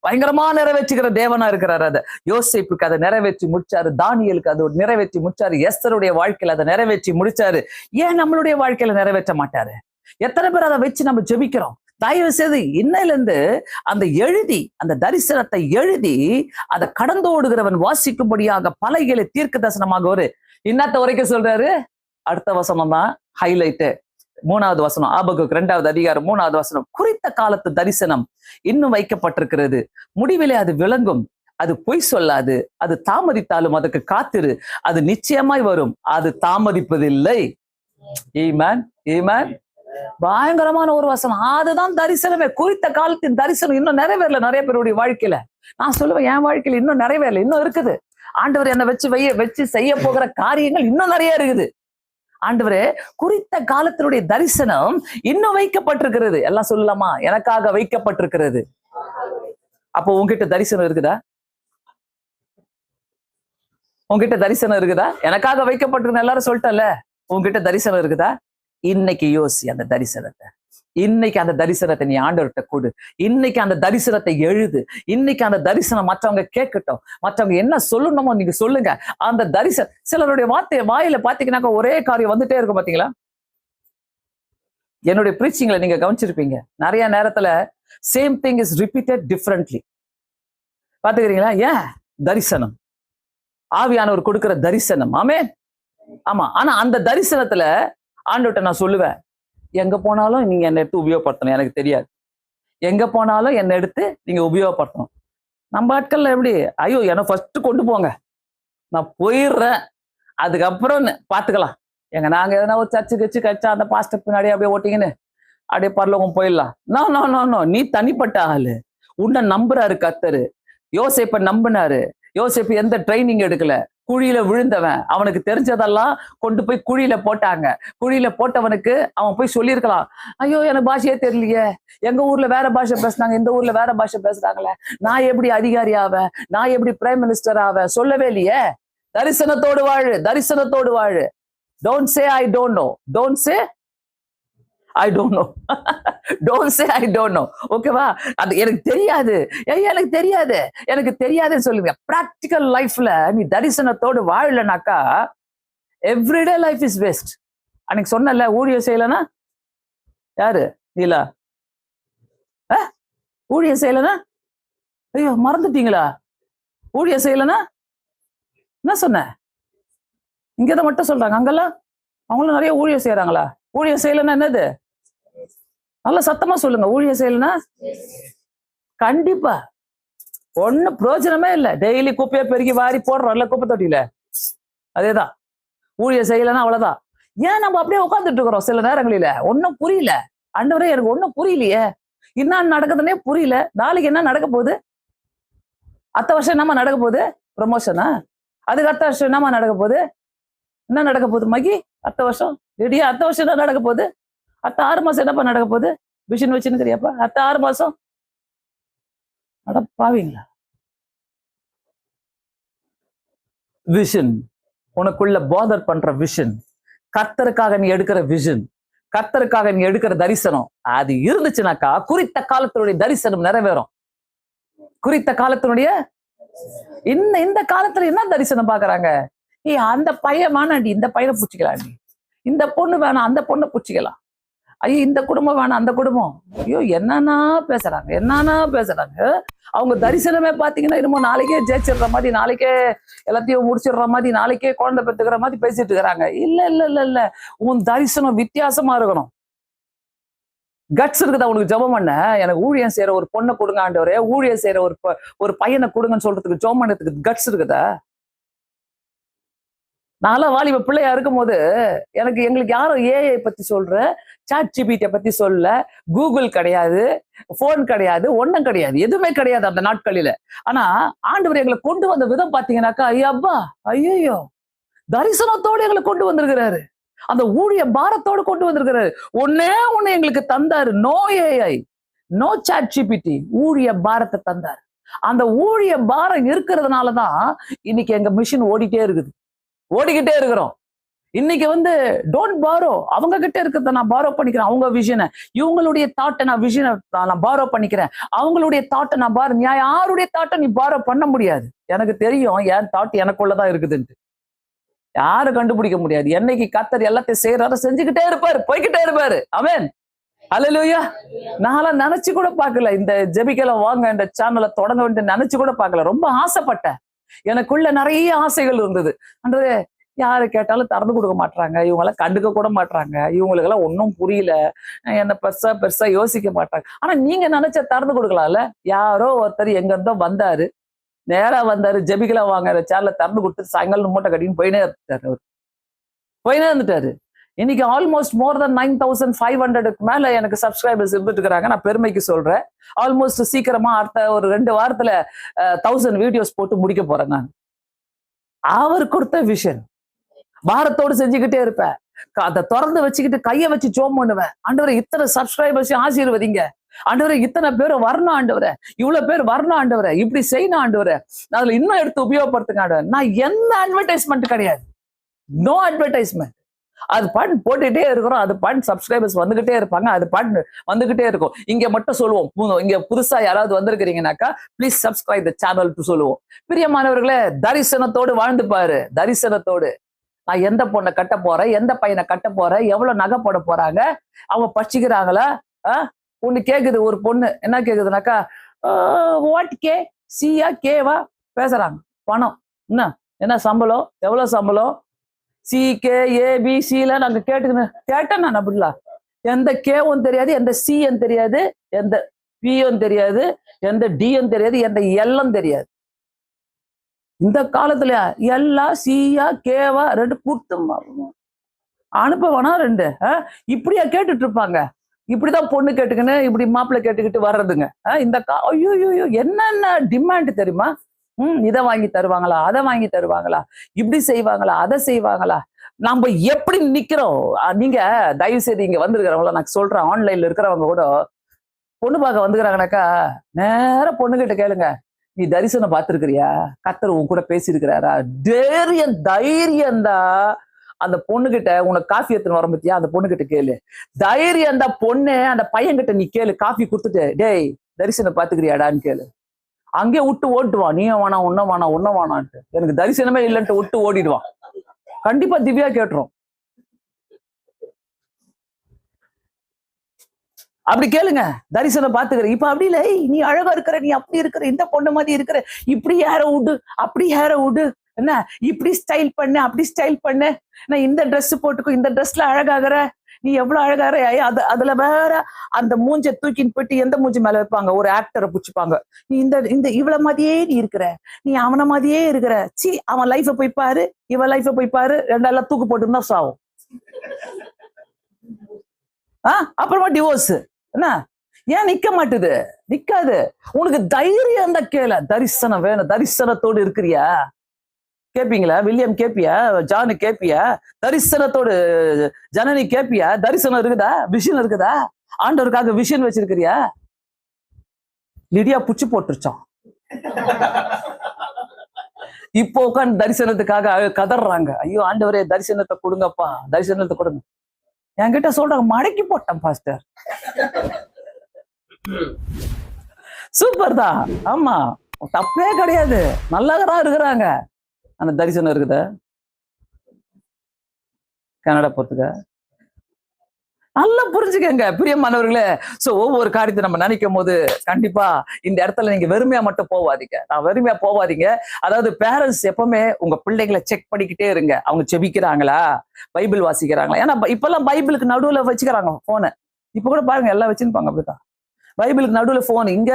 பயங்கரமா நிறைவேற்றுகிற தேவனா இருக்கிறாரு. அதை யோசேப்புக்கு அதை நிறைவேற்றி முடிச்சாரு, தானியலுக்கு அதை நிறைவேற்றி முடிச்சாரு, எஸ்தருடைய வாழ்க்கையில அதை நிறைவேற்றி முடிச்சாரு. ஏன் நம்மளுடைய வாழ்க்கையில நிறைவேற்ற மாட்டாரு? எத்தனை பேர் அதை வச்சு நம்ம ஜெபிக்கிறோம்? தயவு செய்து இன்னையில இருந்து அந்த எழுதி, அந்த தரிசனத்தை எழுதி அதை கடந்து ஓடுகிறவன் வாசிக்கும்படியாக பலகைகளை தீர்க்க தரிசனமாக ஒரு இன்னத்த வரைக்கும் சொல்றாரு. அடுத்த வசனம் தான் ஹைலைட்டு. 3வது வசனம், ஆபகுக் 2வது அதிகாரம் 3வது வசனம். குறித்த காலத்து தரிசனம் இன்னும் வைக்கப்பட்டிருக்கிறது, முடிவிலே அது விளங்கும், அது பொய் சொல்லாது, அது தாமதித்தாலும் அதுக்கு காத்திரு, அது நிச்சயமாய் வரும், அது தாமதிப்பதில்லை. ஈமேன், ஈமேன். பயங்கரமான ஒரு வசனம். அதுதான் தரிசனமே. குறித்த காலத்தின் தரிசனம் இன்னும் நிறைவேறல நிறைய பேருடைய வாழ்க்கையில. நான் சொல்லுவேன், என் வாழ்க்கையில இன்னும் நிறைவேறல, இன்னும் இருக்குது. ஆண்டவர் என்னை வச்சு செய்ய போகிற காரியங்கள் இன்னும் நிறைய இருக்குது. ஆண்டவரே, குறித்த காலத்தினுடைய தரிசனம் இன்னும் வைக்கப்பட்டிருக்கிறது. எல்லாம் சொல்லலாமா? எனக்காக வைக்கப்பட்டிருக்கிறது. அப்போ உங்ககிட்ட தரிசனம் இருக்குதா? உங்ககிட்ட தரிசனம் இருக்குதா? எனக்காக வைக்கப்பட்டிருக்கு எல்லாரும் சொல்லிட்டல. உங்ககிட்ட தரிசனம் இருக்குதா? இன்னைக்கு யோசி அந்த தரிசனத்தை. இன்னைக்கு அந்த தரிசனத்தை நீ ஆண்டவர்கிட்ட கொடு. இன்னைக்கு அந்த தரிசனத்தை எழுது. இன்னைக்கு அந்த தரிசனம் மற்றவங்க கேட்கட்டும். மற்றவங்க என்ன சொல்லணுமோ நீங்க சொல்லுங்க. அந்த தரிசனம் சிலருடைய வாயில பாத்தீங்கன்னாக்கா ஒரே காரியம் வந்துட்டே இருக்கும். பாத்தீங்களா? என்னுடைய பிரீச்சிங்ல நீங்க கவனிச்சிருப்பீங்க, நிறைய நேரத்துல same thing is repeated differently. பாத்துக்கிறீங்களா? ஏன்? தரிசனம், ஆவியானவர் கொடுக்கிற தரிசனம். ஆமென். ஆமா. ஆனா அந்த தரிசனத்துல ஆண்டவர்ட்ட நான் சொல்லுவேன், எங்க போனாலும் நீங்க என்னை எடுத்து உபயோகப்படுத்தணும். எனக்கு தெரியாது. எங்க போனாலும் என்னை எடுத்து நீங்க உபயோகப்படுத்தணும். நம்ம ஆட்கள்ல எப்படி, ஐயோ என்னை ஃபர்ஸ்ட் கொண்டு போங்க, நான் போயிடுறேன், அதுக்கப்புறம் பாத்துக்கலாம். நாங்க எதனா ஒரு சர்ச்சு கட்சி கச்சா அந்த பாஸ்டர் பின்னாடி அப்படியே ஓட்டிங்கன்னு அப்படியே பரலோகம் போயிடலாம். No no no no. நீ தனிப்பட்ட ஆளு. உன்னை நம்புறாரு கர்த்தரு. யோசேப்பை நம்பினாரு. யோசேப்பு எந்த ட்ரைனிங் எடுக்கல, குழியில விழுந்தவன். அவனுக்கு தெரிஞ்சதெல்லாம் கொண்டு போய் குழியில போட்டாங்க. குழியில போட்டவனுக்கு அவன் போய் சொல்லியிருக்கலாம், ஐயோ எனக்கு பாஷையே தெரியலையே, எங்க ஊர்ல வேற பாஷை பேசுனாங்க, இந்த ஊர்ல வேற பாஷை பேசுறாங்களே, நான் எப்படி அதிகாரி ஆவேன், நான் எப்படி பிரைம் மினிஸ்டர் ஆவேன்? சொல்லவே இல்லையே. தரிசனத்தோடு வாழு, தரிசனத்தோடு வாழு. Don't say I don't know. Don't say I don't know. Don't say I don't know. ஓகேவா? அது எனக்கு தெரியாது, எனக்கு தெரியாது, எனக்கு தெரியாதுன்னு சொல்லுங்க. பிராக்டிக்கல் லைஃப்ல நீ தரிசனத்தோடு வாழலனாக்கா எவ்ரிடே லைஃப் இஸ் வேஸ்ட். அன்னைக்கு சொன்னல, ஊழியம் செய்யலனா யாரு? நீலா. ஊழியம் செய்யலனா, ஐயோ மறந்துட்டீங்களா? ஊழியம் செய்யலனா என்ன சொன்ன? இங்கதான் மட்டும் சொல்றாங்க, அங்கெல்லாம் அவங்களும் நிறைய ஊழியம் செய்யறாங்களா? ஊழியம் செய்யலன்னா என்னது? நல்ல சத்தமா சொல்லுங்க. ஊழியம் செய்யலன்னா கண்டிப்பா ஒன்னும் பிரயோஜனமே இல்லை. டெய்லி குப்பையை பெருக்கி வாரி போடுறோம்ல குப்பை தொட்டியில, அதேதான். ஊழியம் செய்யலன்னா அவ்வளவுதான். ஏன் நம்ம அப்படியே உட்காந்துட்டு இருக்கிறோம்? சில நேரங்களில ஒன்னும் புரியல. ஆண்டவரே எனக்கு ஒன்னும் புரியலையே, என்ன நடக்குதுன்னே புரியல. நாளைக்கு என்ன நடக்க போகுது? அடுத்த வருஷம் என்னமா நடக்க போகுது? ப்ரமோஷனா? அதுக்கு அடுத்த வருஷம் என்னமா நடக்க போகுது? என்ன நடக்க போகுது மகி? அடுத்த வருஷம் ரெடியா? அடுத்த வருஷம் என்ன நடக்க போகுது? அடுத்த 6 மாசம் என்னப்பா நடக்க போகுது? விஷன் வச்சுன்னுக்கிறியாப்பா? அடுத்த 6 மாசம் அடப்பாவீங்களா? விஷன், உனக்குள்ள போதர் பண்ற விஷன், கர்த்தருக்காக நீ எடுக்கிற விஷன், கர்த்தருக்காக நீ எடுக்கிற தரிசனம், அது இருந்துச்சுனாக்கா குறித்த காலத்தினுடைய தரிசனம் நிறைவேறும். குறித்த காலத்தினுடைய இந்த காலத்துல என்ன தரிசனம் பாக்குறாங்க? அந்த பையன் வேணாண்டி, இந்த பையனை பூச்சிக்கலாம், இந்த பொண்ணு வேணாம், அந்த பொண்ணை பூச்சிக்கலாம், ஐயோ இந்த குடும்பம் வேணாம், அந்த குடும்பம். ஐயோ என்னன்னா பேசுறாங்க, என்னன்னா பேசுறாங்க. அவங்க தரிசனமே பாத்தீங்கன்னா இன்னமும் நாளைக்கே ஜெயிச்சிடுற மாதிரி, நாளைக்கே எல்லாத்தையும் முடிச்சிடுற மாதிரி, நாளைக்கே குழந்தை பெற்றுக்கிற மாதிரி பேசிட்டு இருக்கிறாங்க. இல்ல இல்ல இல்ல இல்ல, உன் தரிசனம் வித்தியாசமா இருக்கணும். கட்ஸ் இருக்குதா உனக்கு ஜெபம் பண்ண? எனக்கு ஊழியம் செய்யற ஒரு பொண்ணை கொடுங்க ஆண்டவரே, ஊழியம் செய்யற ஒரு பையனை கொடுங்கன்னு சொல்றதுக்கு ஜெபம் பண்ணதுக்கு கட்ஸ் இருக்குதா? நான்லாம் வாலிப பிள்ளையா இருக்கும்போது எங்களுக்கு யாரும் ஏஐ பத்தி சொல்ற, சாட் ஜிபிடியை பத்தி சொல்ல, கூகுள் கிடையாது, போன் கிடையாது, ஒண்ணும் கிடையாது, எதுவுமே கிடையாது அந்த நாட்களில. ஆனா ஆண்டவர் எங்களை கொண்டு வந்த விதம் பாத்தீங்கன்னாக்கா, ஐயப்பா, ஐயோ, தரிசனத்தோடு எங்களை கொண்டு வந்திருக்கிறாரு. அந்த ஊழிய பாரத்தோடு கொண்டு வந்திருக்கிறாரு. ஒன்னே ஒண்ணு எங்களுக்கு தந்தாரு. No AI, no chat GPT, ஊழிய பாரத்தை தந்தாரு. அந்த ஊழிய பாரம் இருக்கிறதுனாலதான் இன்னைக்கு எங்க மிஷின் ஓடிக்கிட்டே இருக்கிறோம். இன்னைக்கு டோன்ட் பாரோ, அவங்க கிட்ட இருக்கிறத நான் பாரோ பண்ணிக்கிறேன். அவங்க விஷனை, இவங்களுடைய தாட்டை நான் விஷனை நான் பாரோ பண்ணிக்கிறேன். அவங்களுடைய தாட்டை நான் பாரோ, யாருடைய தாட்டை நீ பாரோ பண்ண முடியாது. எனக்கு தெரியும் என் தாட் எனக்குள்ளதான் இருக்குதுன்ட்டு. யாரும் கண்டுபிடிக்க முடியாது. என்னைக்கு கர்த்தர் எல்லாத்தையும் செய்யறாரு, செஞ்சுக்கிட்டே இருப்பாரு, போய்கிட்டே இருப்பாரு. ஆமென், அல்லேலூயா. நான் நினைச்சு கூட பார்க்கல இந்த ஜெபிக்கலாம் வாங்க இந்த சேனலை தொடங்க வேண்டிய நினைச்சு கூட பார்க்கல. ரொம்ப ஆசைப்பட்டேன். எனக்குள்ள நிறைய ஆசைகள் இருந்தது. அன்றே யாரு கேட்டாலும் திறந்து கொடுக்க மாட்டாங்க, இவங்கெல்லாம் கண்டுக்க கூட மாட்டாங்க, இவங்களுக்கு எல்லாம் ஒன்னும் புரியல, என்ன பெருசா யோசிக்க மாட்டாங்க. ஆனா நீங்க நினைச்ச திறந்து கொடுக்கலாம்ல. யாரோ ஒருத்தர் எங்க இருந்தோ வந்தாரு, நேரா வந்தாரு, ஜெபிக்கலாம் வாங்க சேனலை திறந்து கொடுத்து சாயங்காலம் மூட்டை கட்டின்னு போயினே இருந்துட்டாரு. இன்னைக்கு ஆல்மோஸ்ட் மோர் தென் 9500 மேல எனக்கு சப்ஸ்கிரைபர்ஸ் இருந்துட்டு இருக்கிறாங்க. நான் பெருமைக்கு சொல்றேன். ஆல்மோஸ்ட் சீக்கிரமா அடுத்த ஒரு 2 வாரத்துல 1000 வீடியோஸ் போட்டு முடிக்க போறேன். நான் அவர் கொடுத்த விஷன் பாரத்தோடு செஞ்சுக்கிட்டே இருப்பேன். அதை திறந்து வச்சுக்கிட்டு கையை வச்சு ஜோம் பண்ணுவேன். ஆண்டவரே இத்தனை சப்ஸ்கிரைபர்ஸையும் ஆசீர்வதிங்க, ஆண்டவரே இத்தனை பேர் வரணும், ஆண்டவரே இவ்வளவு பேர் வரணும், ஆண்டவரே இப்படி செய்யணும், ஆண்டவரே அதுல இன்னும் எடுத்து உபயோகப்படுத்துங்க ஆண்டவரே. நான் எந்த அட்வர்டைஸ்மெண்ட் கிடையாது, நோ அட்வர்டைஸ்மெண்ட். அது பாட்டு போட்டுட்டே இருக்கிறோம், அது பாட்டு சப்ஸ்கிரைபர்ஸ் வந்துகிட்டே இருப்பாங்க, அது பாட்டு வந்துகிட்டே இருக்கும். இங்க மட்டும் சொல்லுவோம், இங்க புதுசா யாராவது வந்திருக்கிறீங்கன்னாக்கா ப்ளீஸ் சப்ஸ்கிரைப் த சேனல் சொல்லுவோம். பிரியமானவர்களே, தரிசனத்தோடு வாழ்ந்து பாரு. தரிசனத்தோடு நான் எந்த பொண்ணை கட்ட போறேன், எந்த பையனை கட்ட போறேன், எவ்வளவு நகை போட போறாங்க, அவங்க பச்சிக்கிறாங்களா? ஒண்ணு கேக்குது, ஒரு பொண்ணு என்ன கேக்குதுனாக்கா, வாட் கே சியா கேவா பேசுறாங்க. பணம் என்ன சம்பளம், எவ்வளவு சம்பளம், சி கே ஏ பி சில நாங்க கேட்டேன். நான் அப்படிலாம் எந்த கேவும் தெரியாது, எந்த சியும் தெரியாது, எந்த பியும் தெரியாது, எந்த டியும் தெரியாது, எந்த எல்லும் தெரியாது. இந்த காலத்துல எல்லாம் சியா கேவா 2 கொடுத்து அனுப்ப வேணா 2 இப்படியா கேட்டுட்டு இருப்பாங்க. இப்படிதான் பொண்ணு கேட்டுக்கின்னு இப்படி மாப்பிள்ளை கேட்டுக்கிட்டு வர்றதுங்க. இந்த ஐயோ என்னென்ன டிமாண்ட் தெரியுமா? இதை வாங்கி தருவாங்களா, அதை வாங்கி தருவாங்களா, இப்படி செய்வாங்களா, அதை செய்வாங்களா. நம்ம எப்படி நிக்கிறோம்? நீங்க தயவு செய்து இங்க வந்திருக்கிறவங்கள நான் சொல்றேன், ஆன்லைன்ல இருக்கிறவங்க கூட பொண்ணு பார்க்க வந்துக்கிறாங்கனாக்கா நேர பொண்ணு கிட்ட கேளுங்க, நீ தரிசனம் பார்த்திருக்கிறியா, கர்த்தர் உன் கூட பேசியிருக்கிறாரா? தைரியம் தான் அந்த பொண்ணு கிட்ட உனக்கு காஃபி எடுத்துன்னு வர பத்தியா, அந்த பொண்ணு கிட்ட கேளு. தைரியம் தான் பொண்ணு அந்த பையன் கிட்ட நீ கேளு, காஃபி கொடுத்துட்டு டேய் தரிசனம் பாத்துக்கிறியாடான்னு கேளு. அங்கே விட்டு ஓட்டுவான், நீயும் வேணாம் ஒன்னும் வேணாம் ஒன்னும் வேணான்ட்டு, எனக்கு தரிசனமே இல்லைன்ட்டு விட்டு ஓடிடுவான். கண்டிப்பா திவ்யா கேட்டுரும். அப்படி கேளுங்க, தரிசனம் பாத்துக்கிற. இப்ப அப்படி இல்லை, நீ அழகா இருக்கிற, நீ அப்படி இருக்கிற, இந்த பொண்ணு மாதிரி இருக்கிற, இப்படி ஹேர விடு, அப்படி ஹேர விடு, என்ன இப்படி ஸ்டைல் பண்ணு, அப்படி ஸ்டைல் பண்ணு, நான் இந்த ட்ரெஸ் போட்டுக்கோ, இந்த ட்ரெஸ்ல அழகாகிற, நீ எவ்வளவு அழகாகிற. அதுல வேற அந்த மூஞ்ச தூக்கின்னு போயிட்டு எந்த மூஞ்சி மேல வைப்பாங்க, ஒரு ஆக்டரை புடிச்சுப்பாங்க. நீ இந்த இவ்வளவு மாதிரியே நீ இருக்கிற, நீ அவனை மாதிரியே இருக்கிற, சி அவன் லைஃப போய் பாரு, இவன் லைஃப போய் பாரு, ரெண்டெல்லாம் தூக்கு போட்டுருந்தா சாவும். அப்புறமா டிவோர்ஸ். என்ன ஏன் நிக்க மாட்டுது? நிக்காது. உனக்கு தைரியம் தான் கேள. தரிசனம் வேணும். தரிசனத்தோடு இருக்கிறியா? கேப்பீங்களா? வில்லியம் கேப்பியா? ஜானு கேப்பியா? தரிசனத்தோடு ஜனனி கேப்பியா? தரிசனம் இருக்குதா? விஷன் இருக்குதா? ஆண்டவருக்காக விஷன் வச்சிருக்கிறியா? லிடியா புச்சு போட்டுருச்சான். இப்போ உட்காந்து தரிசனத்துக்காக கதறாங்க. ஐயோ ஆண்டவரே தரிசனத்தை கொடுங்கப்பா, தரிசனத்தை கொடுங்க. என்கிட்ட சொல்றாங்க, மடக்கி போட்டேன் பாஸ்டர். சூப்பர் தான், ஆமா தப்பே கிடையாது, நல்லதான் இருக்கிறாங்க. அந்த தரிசனம் இருக்குதா? கனடா போறதுக்கு நல்லா புரிஞ்சுக்கங்க பிரியமானவர்களே. சோ ஒவ்வொரு காரியத்தை நம்ம நினைக்கும் போது கண்டிப்பா இந்த இடத்துல நீங்க வெறுமையா மட்டும் போவாதீங்க. வெறுமையா போவாதீங்க. அதாவது பேரண்ட்ஸ் எப்பவுமே உங்க பிள்ளைகளை செக் பண்ணிக்கிட்டே இருங்க. அவங்க செபிக்கிறாங்களா, பைபிள் வாசிக்கிறாங்களா. ஏன்னா இப்பெல்லாம் பைபிளுக்கு நடுவுல வச்சுக்கிறாங்க போனை. இப்ப கூட பாருங்க எல்லாம் வச்சுருப்பாங்க அப்படிதான். பைபிளுக்கு நடுவுல போன், இங்க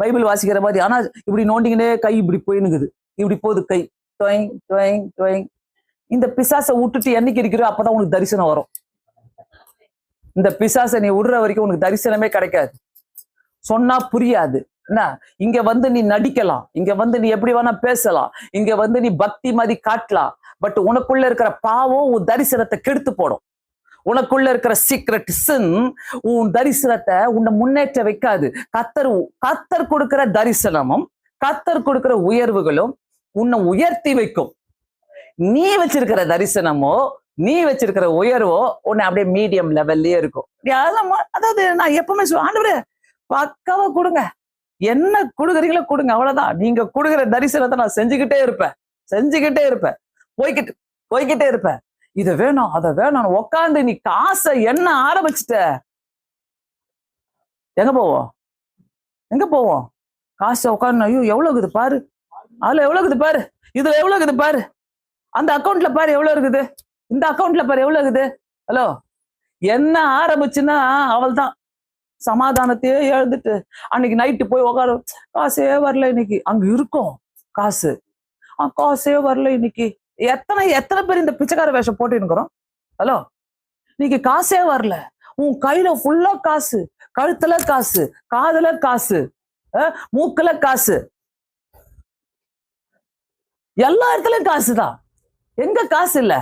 பைபிள் வாசிக்கிற மாதிரி. ஆனா இப்படி நோண்டிங்கன்னே கை இப்படி போயினுக்குது, இப்படி போகுது கை. Doing doing doing. இந்த பிசாசை விட்டுட்டு என்னைக்கு இருக்கிறோ அப்பதான் உனக்கு தரிசனம் வரும். இந்த பிசாசை நீ விடுற வரைக்கும் உனக்கு தரிசனமே கிடைக்காது. சொன்னா புரியாது. என்ன, இங்க வந்து நீ நடிக்கலாம், இங்க வந்து நீ எப்படி வேணா பேசலாம், இங்க வந்து நீ பக்தி மாதிரி காட்டலாம். பட் உனக்குள்ள இருக்கிற பாவம் உன் தரிசனத்தை கெடுத்து போடும். உனக்குள்ள இருக்கிற சீக்ரெட் சின் உன் தரிசனத்தை உன்னை முன்னேற்ற வைக்காது. கத்தர் கொடுக்கிற தரிசனமும் கத்தர் கொடுக்கிற உயர்வுகளும் உன்னை உயர்த்தி வைக்கும். நீ வச்சிருக்கிற தரிசனமோ நீ வச்சிருக்கிற உயர்வோ உன்னை அப்படியே மீடியம் லெவல்லயே இருக்கும். அதாவது நான் எப்பவுமே ஆண்டவரே பக்காவா கொடுங்க, என்ன கொடுக்குறீங்களோ கொடுங்க, அவ்வளவுதான். நீங்க கொடுக்குற தரிசனத்தை நான் செஞ்சுக்கிட்டே இருப்பேன், போய்கிட்டே இருப்பேன். இதை வேணும் அதை வேணும் உக்காந்து நீ காசை என்ன ஆரம்பிச்சுட்ட, எங்க போவோம் காசை உட்காந்து. ஐயோ எவ்வளவு இருக்குது பாரு, அதுல எவ்வளவு இருக்குது பாரு, இதுல எவ்வளவு இருக்குது பாரு, அந்த அக்கௌண்ட்ல பாரு எவ்வளவு இருக்குது, இந்த அக்கௌண்ட்ல பாரு எவ்வளவு இருக்குது. ஹலோ, என்ன ஆரம்பிச்சுன்னா அவள் தான் சமாதானத்தையே எழுந்துட்டு அன்னைக்கு நைட்டு போய் உட்கார, காசே வரல இன்னைக்கு. அங்க இருக்கும் காசு, காசே வரல இன்னைக்கு. எத்தனை பேர் இந்த பிச்சைக்கார வேஷம் போட்டு இருக்கிறோம். ஹலோ, இன்னைக்கு காசே வரல, உன் கையில ஃபுல்லா காசு, கழுத்துல காசு, காதுல காசு, மூக்குல காசு, எல்லா இடத்துலயும் காசுதான். எங்க காசு இல்ல,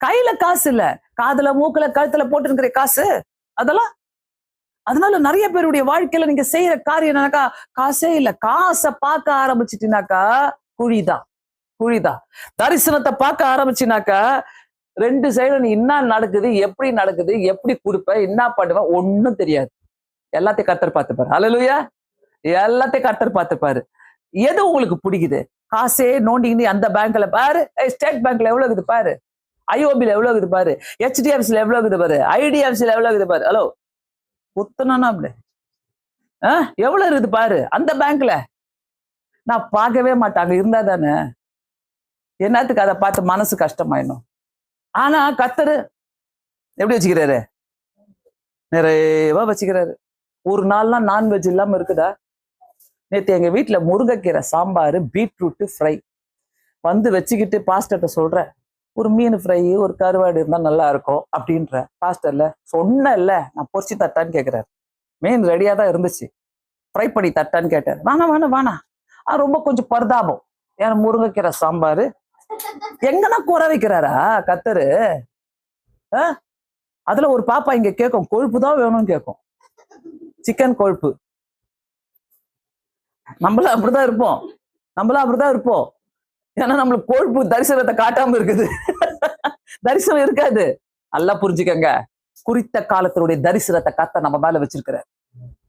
கையில காசு இல்ல, காதுல மூக்குல கழுத்துல போட்டு இருக்கிற காசு அதெல்லாம். அதனால நிறைய பேருடைய வாழ்க்கையில நீங்க செய்யற காரியம் என்னன்னாக்கா காசே இல்ல. காசை பார்க்க ஆரம்பிச்சிட்டினாக்கா குழிதான். தரிசனத்தை பார்க்க ஆரம்பிச்சினாக்கா ரெண்டு சைடும் நீ என்ன நடக்குது, எப்படி கொடுப்ப, என்ன பண்ணுவ ஒன்னும் தெரியாது. எல்லாத்தையும் கர்த்தர் பார்த்துப்பாரு. அல்லேலூயா, எல்லாத்தையும் கர்த்தர் பார்த்துப்பாரு. எது உங்களுக்கு பிடிக்குது, காசே நோண்டிங்க அந்த பேங்க்ல பாரு, ஸ்டேட் பேங்க்ல எவ்வளவு இருக்குது பாரு, ஐஓபில எவ்வளவு இருக்குது பாரு, HDFCல எவ்வளவு இருக்குது பாரு, IDFCல எவ்வளவு இருக்குது பாரு. ஹலோ, புத்தனா அப்படி எவ்வளவு இருக்குது பாரு அந்த பேங்க்ல. நான் பார்க்கவே மாட்டாங்க, இருந்தா தானே என்னத்துக்கு அதை பார்த்து மனசு கஷ்டமாயிடும். ஆனா கர்த்தர் எப்படி வச்சுக்கிறாரு, நிறைவா வச்சுக்கிறாரு. ஒரு நாள்னா நான்வெஜ் இல்லாம இருக்குதா? நேற்று எங்க வீட்டுல முருங்கைக்கீரை சாம்பார், பீட்ரூட் ஃப்ரை வந்து வச்சுக்கிட்டு பாஸ்டர்கிட்ட சொல்ற, ஒரு மீன் ஃப்ரை ஒரு கருவாடு இருந்தா நல்லா இருக்கும் அப்படின்ற. பாஸ்டர்ல சொன்னேன்ல நான் பொரிச்சு தட்டான்னு கேட்கிறாரு. மீன் ரெடியா தான் இருந்துச்சு, ஃப்ரை பண்ணி தட்டான்னு கேட்டாரு. வேணாம் ரொம்ப கொஞ்சம் பரிதாபம். ஏன்னா முருங்கைக்கீரை சாம்பாரு எங்கன்னா குறை வைக்கிறாரா கர்த்தரு? அதுல ஒரு பாப்பா இங்க கேட்கும், கொழுப்பு தான் வேணும்னு கேட்கும், சிக்கன் கொழுப்பு. நம்மளும் அப்படிதான் இருப்போம். ஏன்னா நம்மளுக்கு கொழுப்பு தரிசனத்தை காட்டாம இருக்குது. தரிசனம் இருக்காது. நல்லா புரிஞ்சுக்கங்க, குறித்த காலத்தினுடைய தரிசனத்தை கர்த்தர் நம்ம மேல வச்சிருக்கிறார்.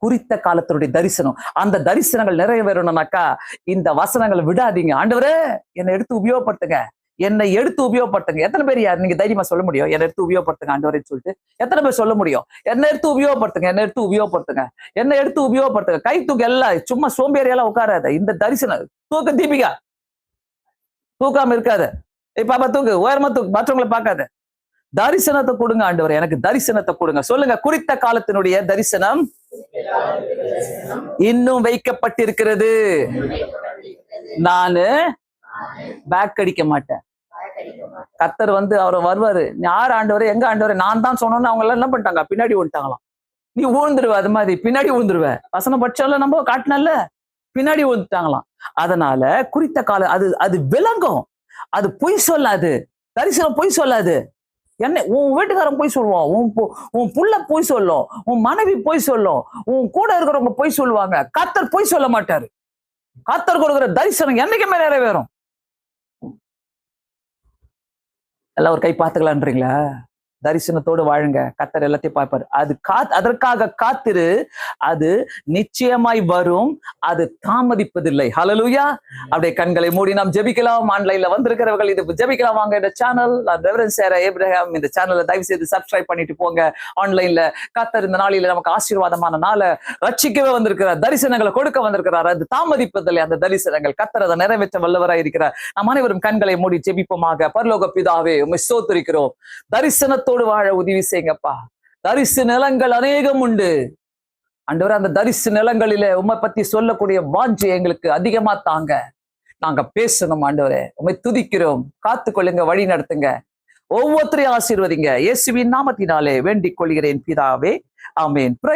குறித்த காலத்தினுடைய தரிசனம், அந்த தரிசனங்கள் நிறைவேறணும்னாக்கா இந்த வசனங்களை விடாதீங்க. ஆண்டவரே என்னை எடுத்து உபயோகப்படுத்துங்க. எத்தனை பேர் நீங்க தைரியமா சொல்ல முடியும், என்னை எடுத்து உபயோகப்படுத்துங்க ஆண்டவரேன்னு சொல்லிட்டு? எத்தனை பேர் சொல்ல முடியும், என்னை எடுத்து உபயோகப்படுத்துங்க. கை தூக்கு, எல்லாம் சும்மா சோம்பேறியெல்லாம் உட்காராத. இந்த தரிசனம் தூக்க, தீபிகா தூக்காம இருக்காத, பாப்பா தூக்கு, உயரமா தூக்கு, மற்றவங்களை பார்க்காத. தரிசனத்தை கொடுங்க ஆண்டவர், எனக்கு தரிசனத்தை கொடுங்க. சொல்லுங்க, குறித்த காலத்தினுடைய தரிசனம் இன்னும் வைக்கப்பட்டிருக்கிறது. நானு பேக் அடிக்க மாட்டேன். கர்த்தர் வந்து அவர் வருவாரு. யார் ஆண்டவரே, எங்க ஆண்டவரே, நான் தான் சொன்னோன்னு அவங்க எல்லாம் என்ன பண்ணிட்டாங்க, பின்னாடி விழுந்துட்டாங்களாம். நீ ஊழ்ந்துருவ, அது மாதிரி பின்னாடி ஊழ்ந்துருவ. வசன பட்சம்ல நம்ம காட்டினல்ல, பின்னாடி விழுந்துட்டாங்களாம். அதனால குறித்த காலம் அது விளங்கும், அது பொய் சொல்லாது. தரிசனம் பொய் சொல்லாது. என்ன, உன் வீட்டுக்காரன் பொய் சொல்லுவான், உன் புள்ள பொய் சொல்லும், உன் மனைவி பொய் சொல்லும், உன் கூட இருக்கிறவங்க பொய் சொல்லுவாங்க. கர்த்தர் பொய் சொல்ல மாட்டாரு. கர்த்தர் கொடுக்கிற தரிசனம் என்னைக்குமே நிறைவேறும். எல்லாம் ஒரு கை பார்த்துக்கலான்றீங்களா? தரிசனத்தோடு வாழுங்க, கர்த்தர் எல்லாத்தையும் பார்ப்பாரு. அதற்காக காத்திரு, அது நிச்சயமாய் வரும், அது தாமதிப்பதில்லை. ஹல்லேலூயா. அப்படியே கண்களை மூடி நாம் ஜெபிக்கலாம். ஆன்லைன்ல வந்திருக்கிறவர்கள் இது ஜெபிக்கலாம் வாங்க. இந்த சேனல் ரெவரண்ட் சேரா ஏப்ரஹாம், இந்த சேனலை தயவு செய்து சப்ஸ்கிரைப் பண்ணிட்டு போங்க. ஆன்லைன்ல கர்த்தர் இந்த நாளில நமக்கு ஆசீர்வாதமான நாளை ரட்சிக்கவே வந்திருக்கிறார், தரிசனங்களை கொடுக்க வந்திருக்கிறார். அது தாமதிப்பதில்லை. அந்த தரிசனங்கள் கர்த்தர் அதை நிறைவேற்ற வல்லவராய் இருக்கிறார். நாம் அனைவரும் கண்களை மூடி ஜெபிப்போமாக. பரலோக பிதாவே, உம்மை ஸ்தோத்திரிக்கிறோம். தரிசனத்தோடு வாழ உதவி செய்யுங்கப்பா. தரிசு நிலங்கள் அநேகம் உண்டு ஆண்டவரே, அந்த தரிசு நிலங்களிலே உம்மை பத்தி சொல்லக்கூடிய வாஞ்சை எங்களுக்கு அதிகமா தாங்க. நாங்க பேசணும் ஆண்டவரே. உம்மை துதிக்கிறோம். காத்துக்கொள்ளுங்க, வழி நடத்துங்க, ஒவ்வொருத்தரையும் ஆசீர்வதிங்க. இயேசுவின் நாமத்தினாலே வேண்டிக் கொள்கிறேன் பிதாவே, ஆமென்.